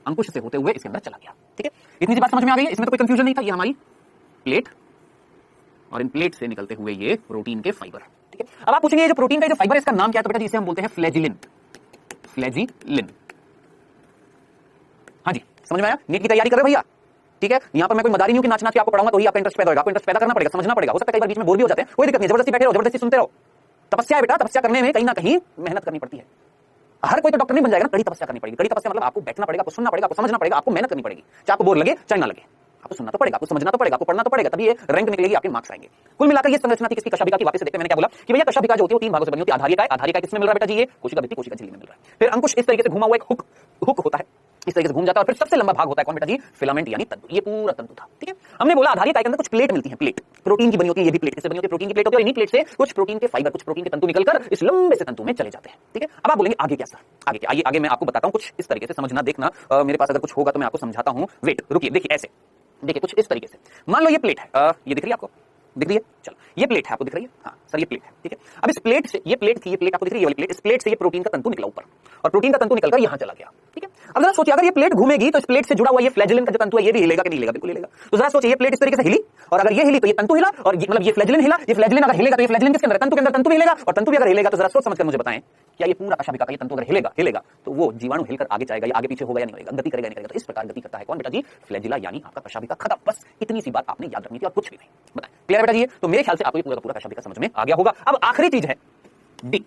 अंकुश से होते हुए इसके अंदर चला गया। ठीक है, इतनी सी बात समझ में आ गई है, इसमें तो कोई कंफ्यूजन नहीं था। ये हमारी प्लेट, और इन प्लेट से निकलते हुए ये प्रोटीन के फाइबर। ठीक है, अब आप पूछेंगे ये जो प्रोटीन का जो फाइबर है इसका नाम क्या है, तो बेटा जी इसे हम बोलते हैं फ्लैजिलिन। हाँ जी, समझ में आया? नीट की तैयारी कर रहे हो भैया? ठीक है, यहाँ पर मैं कोई मदारी नहीं हूं कि नाच नाच के आपको पढ़ाऊंगा तो ही आपका इंटरेस्ट पैदा होगा। आपको इंटरेस्ट पैदा करना पड़ेगा, समझना पड़ेगा। हो सकता है कई बार बीच में बोर भी हो जाते हैं, कोई दिक्कत नहीं, जबरदस्ती बैठे रहो, जबरदस्ती सुनते रहो। तपस्या है बेटा, तपस्या करने में कहीं ना कहीं मेहनत करनी पड़ती है। हर कोई तो डॉक्टर नहीं बन जाएगा ना, कड़ी तपस्या करनी पड़ेगी। कड़ी तपस्या मतलब आपको बैठना पड़ेगा, आपको सुनना पड़ेगा, आपको समझना पड़ेगा, आपको मेहनत करनी पड़ेगी, चाहे आपको बोर लगे चाहे ना लगे। आपको सुनना तो पड़ेगा, आपको समझना तो पड़ेगा, आपको पढ़ना तो पड़ेगा, तभी ये रैंक निकलेगी, आपके मार्क्स आएंगे। कुल मिलाकर ये संरचना थी किसकी, कशाभिका की। वापस से देखते हैं मैंने क्या बोला कि भैया कशाभिका जो होती है वो 3 भागों से बनी होती है। आधारीय काय किसमें मिल रहा है बेटा जी, ये कोशिका भित्ति, कोशिका झिल्ली में मिल रहा है। फिर अंकुश इस तरीके से घुमा हुआ एक हुक होता है, इस तरीके से घूम जाता है और फिर सबसे लंबा भाग होता है कौन बेटा जी, फिलामेंट यानी तंतु। ये पूरा तंतु था, ठीक है। हमने बोला आधारिक इकाई के अंदर कुछ प्लेट मिलती है, प्लेट प्रोटीन की बनी होती है, ये भी प्लेट किससे बनी होती है, प्रोटीन की प्लेट होती है। इन्हीं प्लेट से कुछ प्रोटीन के फाइबर, कुछ प्रोटीन के तंतु निकलकर इस लंबे से तंतु में चले जाते हैं, ठीक है। अब आप बोलेंगे आगे क्या सर, आगे क्या, आइए आगे मैं आपको बताता हूं कुछ इस तरीके से, समझना देखना, मेरे पास अगर कुछ होगा तो मैं आपको समझाता हूं। वेट, रुकिए, देखिए ऐसे, देखिए कुछ इस तरीके से मान लो ये प्लेट है, ये दिख रही है आपको, दिख रही है, चलो ये प्लेट है, आपको दिख रही है, हाँ सर ये प्लेट है, ठीक है। अब इस प्लेट से, ये प्लेट थी, ये प्लेट आपको दिख रही है, ये वाली प्लेट, इस प्लेट से ये प्रोटीन का तंतु निकला ऊपर और प्रोटीन का तंतु निकलकर यहां चला गया, ठीक है। अब जरा सोचिए अगर ये प्लेट घूमेगी तो इस प्लेट से जुड़ा हुआ ये फ्लैजेलिन का जो तंतु है ये भी हिलेगा कि नहीं हिलेगा, बिल्कुल हिलेगा। तो जरा सोचिए ये प्लेट इस तरीके से हिली और अगर ये हिली तो ये तंतु हिला और मतलब ये फ्लैजेलिन हिला, ये फ्लैजेलिन अगर हिलेगा तो ये फ्लैजेलिन किसके अंदर है, तंतु के अंदर, तंतु भी हिलेगा और तंतु भी अगर हिलेगा तो जरा सोच समझकर मुझे बताएं क्या ये पूरा कशाभिका का ये तंतु अगर हिलेगा तो वो जीवाणु हिलकर आगे जाएगा या आगे पीछे होगा या नहीं होगा, गति करेगा नहीं करेगा। तो इस प्रकार गति करता है कौन बेटा जी, फ्लैजिला यानी आपका कशाभिका। खत्म, बस इतनी सी बात आपने याद रखनी थी और कुछ भी नहीं। बताएं क्लियर बेटा जी। तो मेरे ख्याल से आपको ये पूरा का पूरा कशाभिका समझ में आ गया होगा। अब आखिरी चीज है डी,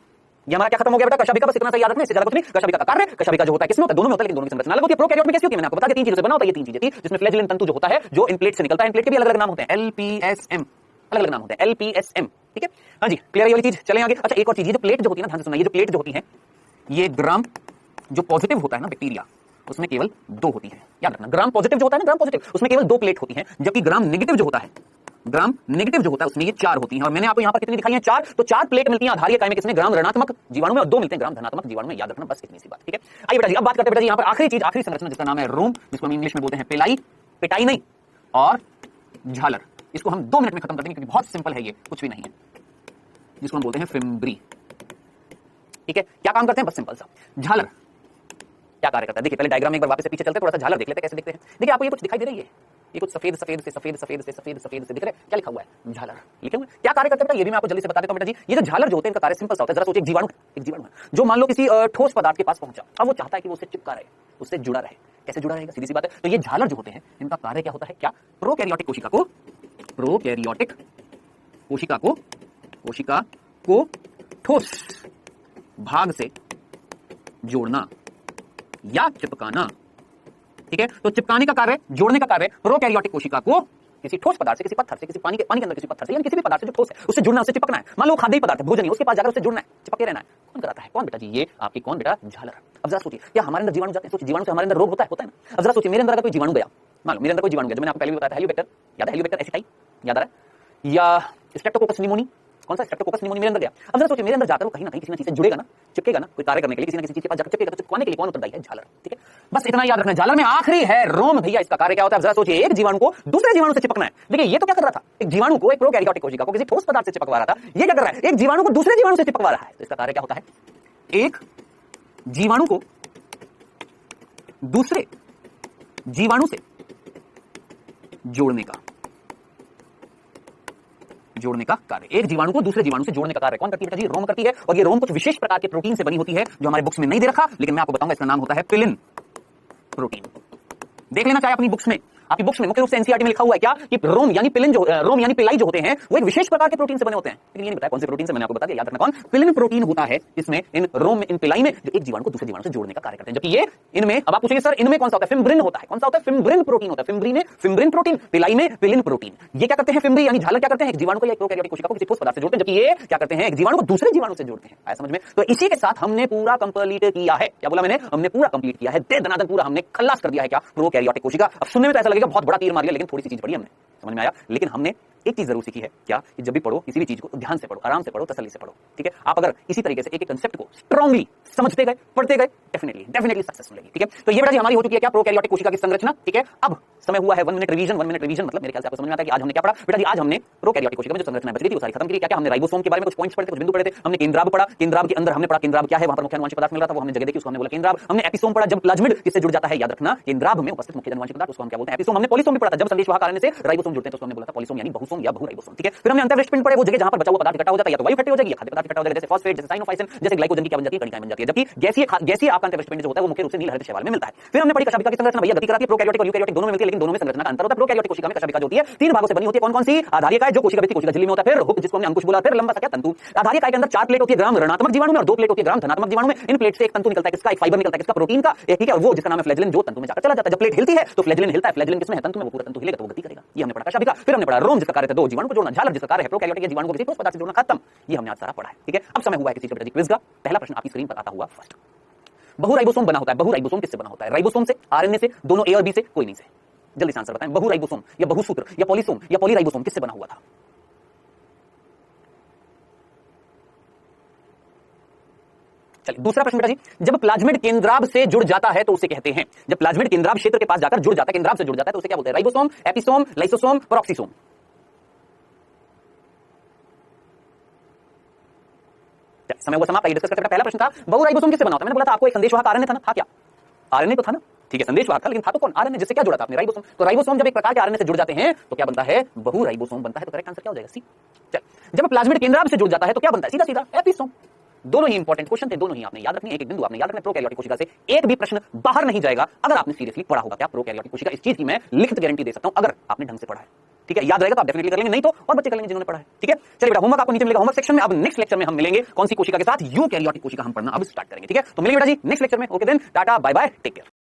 ये हमारा क्या खत्म हो गया बेटा, कशाभिका, बस इतना सा याद रखना, इससे ज्यादा कुछ नहीं। कशाभिका का कार्य, कशाभिका जो होता है किसमें होता है, दोनों में होता है, लेकिन दोनों की संरचना अलग होती है। प्रोकैरियोट में कैसी होती है, मैंने आपको बता दिया, तीन चीजों से बना होता है। ये तीन चीजें थी जिसमें फ्लैजिलन तंतु जो होता है जो इन प्लेट से निकलता है, इन प्लेट के भी अलग अलग नाम होते हैं, LPSM, अलग अलग नाम होते हैं, LPSM, ठीक है। हाँ जी क्लियर है ये वाली चीज। चलें आगे। अच्छा एक और चीज, ये जो प्लेट जो होती है ना, ध्यान से सुनना, ये जो प्लेट जो होती है ये ग्राम जो पॉजिटिव होता है ना बैक्टीरिया, उसमें केवल दो होती है, याद रखना। ग्राम पॉजिटिव जो होता है ना, ग्राम पॉजिटिव, उसमें केवल दो प्लेट होती है, जबकि ग्राम नेगेटिव जो होता है, ग्राम नेगेटिव जो होता है उसमें ये चार होती हैं। और मैंने आपको यहां पर कितनी दिखाई है, चार। तो चार प्लेट मिलती हैं आधारीय इकाई में, किसने, ग्राम ऋणात्मक जीवाणु में, और दो मिलते हैं ग्राम धनात्मक जीवाणु में, याद रखना, बस इतनी सी बात, ठीक है। आइए बेटा जी अब बात करते हैं बेटा जी यहां पर आखिरी चीज, आखिरी संरचना जिसका नाम है रोम, जिसको हम इंग्लिश में बोलते हैं पेलाई, पेटाई नहीं, और झालर। इसको हम 2 मिनट में खत्म कर देंगे क्योंकि बहुत सिंपल है, ये कुछ भी नहीं है, जिसको हम बोलते हैं फिम्ब्री, ठीक है। क्या काम करते हैं, बस सिंपल सा। झालर क्या कार्य करता है, देखिए पहले डायग्राम में एक बार वापस से पीछे चलते हैं, थोड़ा सा झालर देख लेते हैं कैसे दिखते हैं। देखिए आपको ये कुछ दिखाई दे रही है, ये कुछ सफेद सफेद से सफेद सफेद से सफेद सफेद से दिख रहा है, क्या लिखा हुआ है, झालर लिखे हुए। क्या कार्य करता है ये भी मैं आपको जल्दी से बता देता हूं बेटा जी। ये जो झालर जो होते हैं इनका कार्य सिंपल सा होता है। जरा सोचिए एक जीवाणु है जो मान लो किसी ठोस पदार्थ के पास पहुंचा, अब वो चाहता है कि वो उससे चिपका रहे, उससे जुड़ा रहे। कैसे जुड़ा रहेगा, सीधी सी बात है। तो ये झालर जो होते हैं इनका कार्य क्या होता है, क्या, प्रोकैरियोटिक कोशिका को, प्रोकैरियोटिक कोशिका को ठोस भाग से जोड़ना या चिपकाना, ठीक है। तो चिपकाने का कार्य, जोड़ने का कार्य, प्रोकैरियोटिक कोशिका को किसी ठोस पदार्थ से, किसी पत्थर से, किसी पानी के अंदर किसी पत्थर से, यानी किसी भी पदार्थ से जो ठोस है उससे जुड़ना, उससे चिपकना है। मान लो खाद्य पदार्थ है, भोजन है, उसके पास जाकर उससे जुड़ना है, चिपके रहना है। कौन कराता है, कौन बेटा जी, ये आपकी कौन बेटा, झालर। अब जरा सोचिए क्या हमारे अंदर जीवाणु जाते हैं, सोचिए जीवाणु से हमारे अंदर रोग होता है ना। अब जरा सोचिए मेरे अंदर अगर कोई जीवाणु गया, मान लो मेरे अंदर कोई जीवाणु गया, जो मैंने आपको पहले भी बताया था, हेलियोबैक्टर, याद है, हेलियोबैक्टर एसिटाई, याद आ रहा है, या स्ट्रेप्टोकोकस निमोनी, कौन सा, स्ट्रेप्टोकोकस निमोनी मेरे अंदर गया। अब जरा सोचिए मेरे अंदर जाकर वो कहीं ना कहीं किसी ना चीज से जुड़ेगा ना, चिपकेगा ना, कोई कार्य करने के लिए किसी ना किसी चीज के पास जाकर चिपकेगा, तो चिपकाने के लिए कौन उत्तरदायी है, झालर, ठीक है। बस इतना याद रखना। झालर में आखिरी है रोम, भैया इसका कार्य क्या होता है। जरा सोचिए एक जीवाणु को दूसरे जीवाणु से चिपकना है। देखिए ये तो क्या कर रहा था, एक जीवाणु को, एक प्रोकैरियोटिक कोशिका को किसी ठोस पदार्थ से चिपकवा रहा था, ये क्या कर रहा है, एक जीवाणु को दूसरे जीवाणु से चिपकवा रहा है। तो इसका कार्य क्या होता है, एक जीवाणु को दूसरे जीवाणु से जोड़ने का कार्य, एक जीवाणु को दूसरे जीवाणु से जोड़ने का कार्य कौन करती है बेटा जी, रोम करती है। और ये रोम कुछ विशेष प्रकार के प्रोटीन से बनी होती है जो हमारे बुक्स में नहीं दे रखा, लेकिन मैं आपको बताऊंगा, इसका नाम होता है पिलिन प्रोटीन। देख लेना चाहे अपनी बुक्स में, आपकी बुक्स में मुख्य रूप से एनसीईआरटी में लिखा हुआ है क्या, कि रोम यानी पिलिन जो, रोम यानी पिलाई जो होते हैं वो एक विशेष प्रकार के प्रोटीन से बने होते हैं, लेकिन ये नहीं बताया कौन से प्रोटीन से, मैंने आपको बता दिया, याद रखना। कौन, पिलिन प्रोटीन होता है इसमें, इन रोम में, इन पिलाई में, जो एक जीवाणु को दूसरे जीवाणु से जोड़ने का कार्य करते हैं। जबकि ये इनमें, अब आप पूछेंगे सर इनमें कौन सा होता है, फिम्ब्रिन होता है। कौन सा होता है, फिम्ब्रिन प्रोटीन होता है। फिम्ब्री में फिम्ब्रिन प्रोटीन, पिलाई में पिलिन प्रोटीन। ये क्या करते हैं, फिम्ब्री यानी झालर क्या करते हैं, एक जीवाणु को या प्रोकैरियोटिक कोशिका को किसी ठोस पदार्थ से जोड़ते हैं, जबकि ये क्या करते हैं, एक जीवाणु को दूसरे जीवाणु से जोड़ते हैं। आया समझ में। तो इसी के साथ हमने पूरा कंप्लीट किया है, क्या बोला मैंने, हमने पूरा कंप्लीट किया है, दे दनादन पूरा हमने खल्लास कर दिया है क्या, प्रोकैरियोटिक कोशिका। अब सुनने में तो ऐसा लगेगा बहुत बड़ा तीर मार लिया, लेकिन थोड़ी सी चीज पढ़ी हमने, समझ में आया। लेकिन हमने एक चीज जरूर सीखी है क्या, कि जब भी पढ़ो किसी भी चीज को ध्यान से पढ़ो, आराम से पढ़ो, तसल्ली से पढ़ो, ठीक है। आप अगर इसी तरीके से एक एक कांसेप्ट को स्ट्रांगली समझते गए, पढ़ते गए, डेफिनेटली सक्सेस मिलेगी, ठीक है। तो ये बेटा जी हमारी हो चुकी है क्या, प्रोकैरियोटिक कोशिका की संरचना, ठीक है। अब समय हुआ है 1 मिनट रिवीजन। 1 मिनट रिवीजन मतलब मेरे ख्याल से आपको समझ में आता है कि आज हमने क्या पढ़ा बेटा जी। आज हमने प्रोकैरियोटिक कोशिका में जो संरचना बच गई थी वो सारी खत्म की। क्या क्या हमने राइबोसोम के बारे में कुछ पॉइंट्स पढ़े थे, कुछ बिंदु पढ़े थे। हमने केंद्राब पढ़ा, केंद्राब के अंदर हमने पढ़ा केंद्राब क्या है, वहां पर मुख्य अनुवांशिक पदार्थ मिल रहा था, वो हमने जगह देखी, उसको हमने बोला केंद्राब। हमने एपिसोम पढ़ा, जब प्लाज्मिड किससे जुड़ जाता है, याद रखना, केंद्राब में उपस्थित मुख्य अनुवांशिक पदार्थ, उसको हम क्या बोलते हैं, एपिसोम। हमने पॉलीसोम भी पढ़ा था, जब संदेशवाहक आरएनए से राइबोसोम जुड़ते हैं तो उसको हमने बोला था पॉलीसोम यानी बहुसोम या बहुराइबोसोम, ठीक है। फिर हमने अंतःवृष्ट पिंड पढ़े, वो जगह जहां पर बचा हुआ पदार्थ इकट्ठा हो जाता है, या तो वायु इकट्ठी हो जाएगी या खाद्य पदार्थ इकट्ठा हो जाएगा, जैसे फॉस्फेट, जैसे साइनोफाइसिन, जैसे ग्लाइकोजन की क्या बन जाती है, कणिकाएं बन जाती है। जबकि गैसीय आपका अंतःवृष्ट पिंड जो होता है वो मुख्य रूप से नील हरित शैवाल में मिलता है। फिर हमने पढ़ी कशाभिका की संरचना, भैया गति कराती है, प्रोकैरियोटिक और यूकैरियोटिक दोनों में मिलती है, लेकिन दोनों में संरचना का अंतर होता है। प्रोकैरियोटिक कोशिका में कशाभिका जो होती है 3 भागों से बनी होती है। कौन कौन सी, आधारीय इकाई जो कोशिका भित्ति कोशिका झिल्ली में होता है, फिर हुक जिसको हमने अंकुश बोला, फिर लंबा सा क्या तंतु। आधारीय इकाई के अंदर 4 प्लेट होती है ग्राम ऋणात्मक जीवाणु में और 2 प्लेट होती है ग्राम धनात्मक जीवाणु में। इन प्लेट से एक तंतु निकलता है, किसका, एक फाइबर निकलता है, किसका, प्रोटीन का, ठीक है, वो जिसका नाम है फ्लैजेलिन, जो तंतु में जाकर चला जाता है। जब प्लेट हिलती है तो फ्लैजेलिन हिलता है, फ्लैजेलिन किसमें है, तंतु में, वो पूरा तंतु हिलेगा तो वो गति करेगा। ये हमने पढ़ा कशाभिका। फिर हमने पढ़ा रोम जिसका कार्य है 2 जीवाणु को जोड़ना, झालर जिसका कार्य है प्रोकैरियोटिक जीवाणु को किसी ठोस पदार्थ से जोड़ना, खत्म। ये हमने आज सारा पढ़ा है, ठीक है। अब समय हुआ है किसी बेटा जी क्विज का। पहला प्रश्न आपकी स्क्रीन पर आता हुआ फर्स्ट। बहुराइबोसोम बना होता है। बहुराइबोसोम किससे बना होता है? राइबोसोम से, आरएनए से, दोनों ए और बी से, कोई नहीं से। जल्दी से आंसर बताएं, बहुराइबोसोम या बहुसूत्र या पॉलीसोम या पॉलीराइबोसोम किससे बना हुआ था? चलिए दूसरा प्रश्न बेटा जी, जब प्लाज्मिड केंद्राब से जुड़ जाता है तो उसे कहते हैं, जब प्लाज्मिड केंद्राब क्षेत्र के पास जाकर जुड़ जाता है, केंद्राब से जुड़ जाता है तो उसे क्या बोलते हैं? Ribosome, episome, lysosome, peroxisome. समय हुआ समाप्त। डिस्कस करते हैं। पहला प्रश्न था बहुराइबोसोम किससे बना होता है? मैंने बोला था आपको एक संदेशवाहक आरएनए था ना, था क्या? आरएनए तो था ना, ठीक है, संदेशवाहक था, लेकिन था तो कौन? आरएनए, जिससे क्या जुड़ा था आपने? राइबोसोम। तो राइबोसोम जब एक प्रकार के आरएनए से जुड़ जाते हैं तो क्या बनता है? बहुराइबोसोम बनता है। तो करेक्ट आंसर क्या हो जाएगा? सी। चल, जब प्लाज्मिड केंद्राब से जुड़ जाता है तो क्या बनता है? सीधा सीधा एपिसोम। दोनों ही इंपॉर्टेंट क्वेश्चन थे, दोनों ही आपने याद रखनी है। एक बिंदु आपने याद रखना, प्रोकैरियोटिक कोशिका से एक भी प्रश्न बाहर नहीं जाएगा अगर आपने सीरियसली पढ़ा होगा। क्या प्रोकैरियोटिक कोशिका? इस चीज की मैं लिखित गारंटी दे सकता हूं अगर आपने ढंग से पढ़ा है। ठीक है, याद रहेगा तो आप डेफिनेटली कर लेंगे, नहीं तो और बच्चे कर लेंगे जिन्होंने पढ़ा है। ठीक है, चलिए बेटा, होमवर्क आपको नीचे मिलेगा होमवर्क सेक्शन में। अब नेक्स्ट लेक्चर में हम मिलेंगे कौन सी कोशिका के साथ? यूकैरियोटिक कोशिका हम पढ़ना अब स्टार्ट करेंगे। ठीक है, तो मिलेंगे बेटा जी नेक्स्ट लेक्चर में। Okay then, tata bye bye, take care.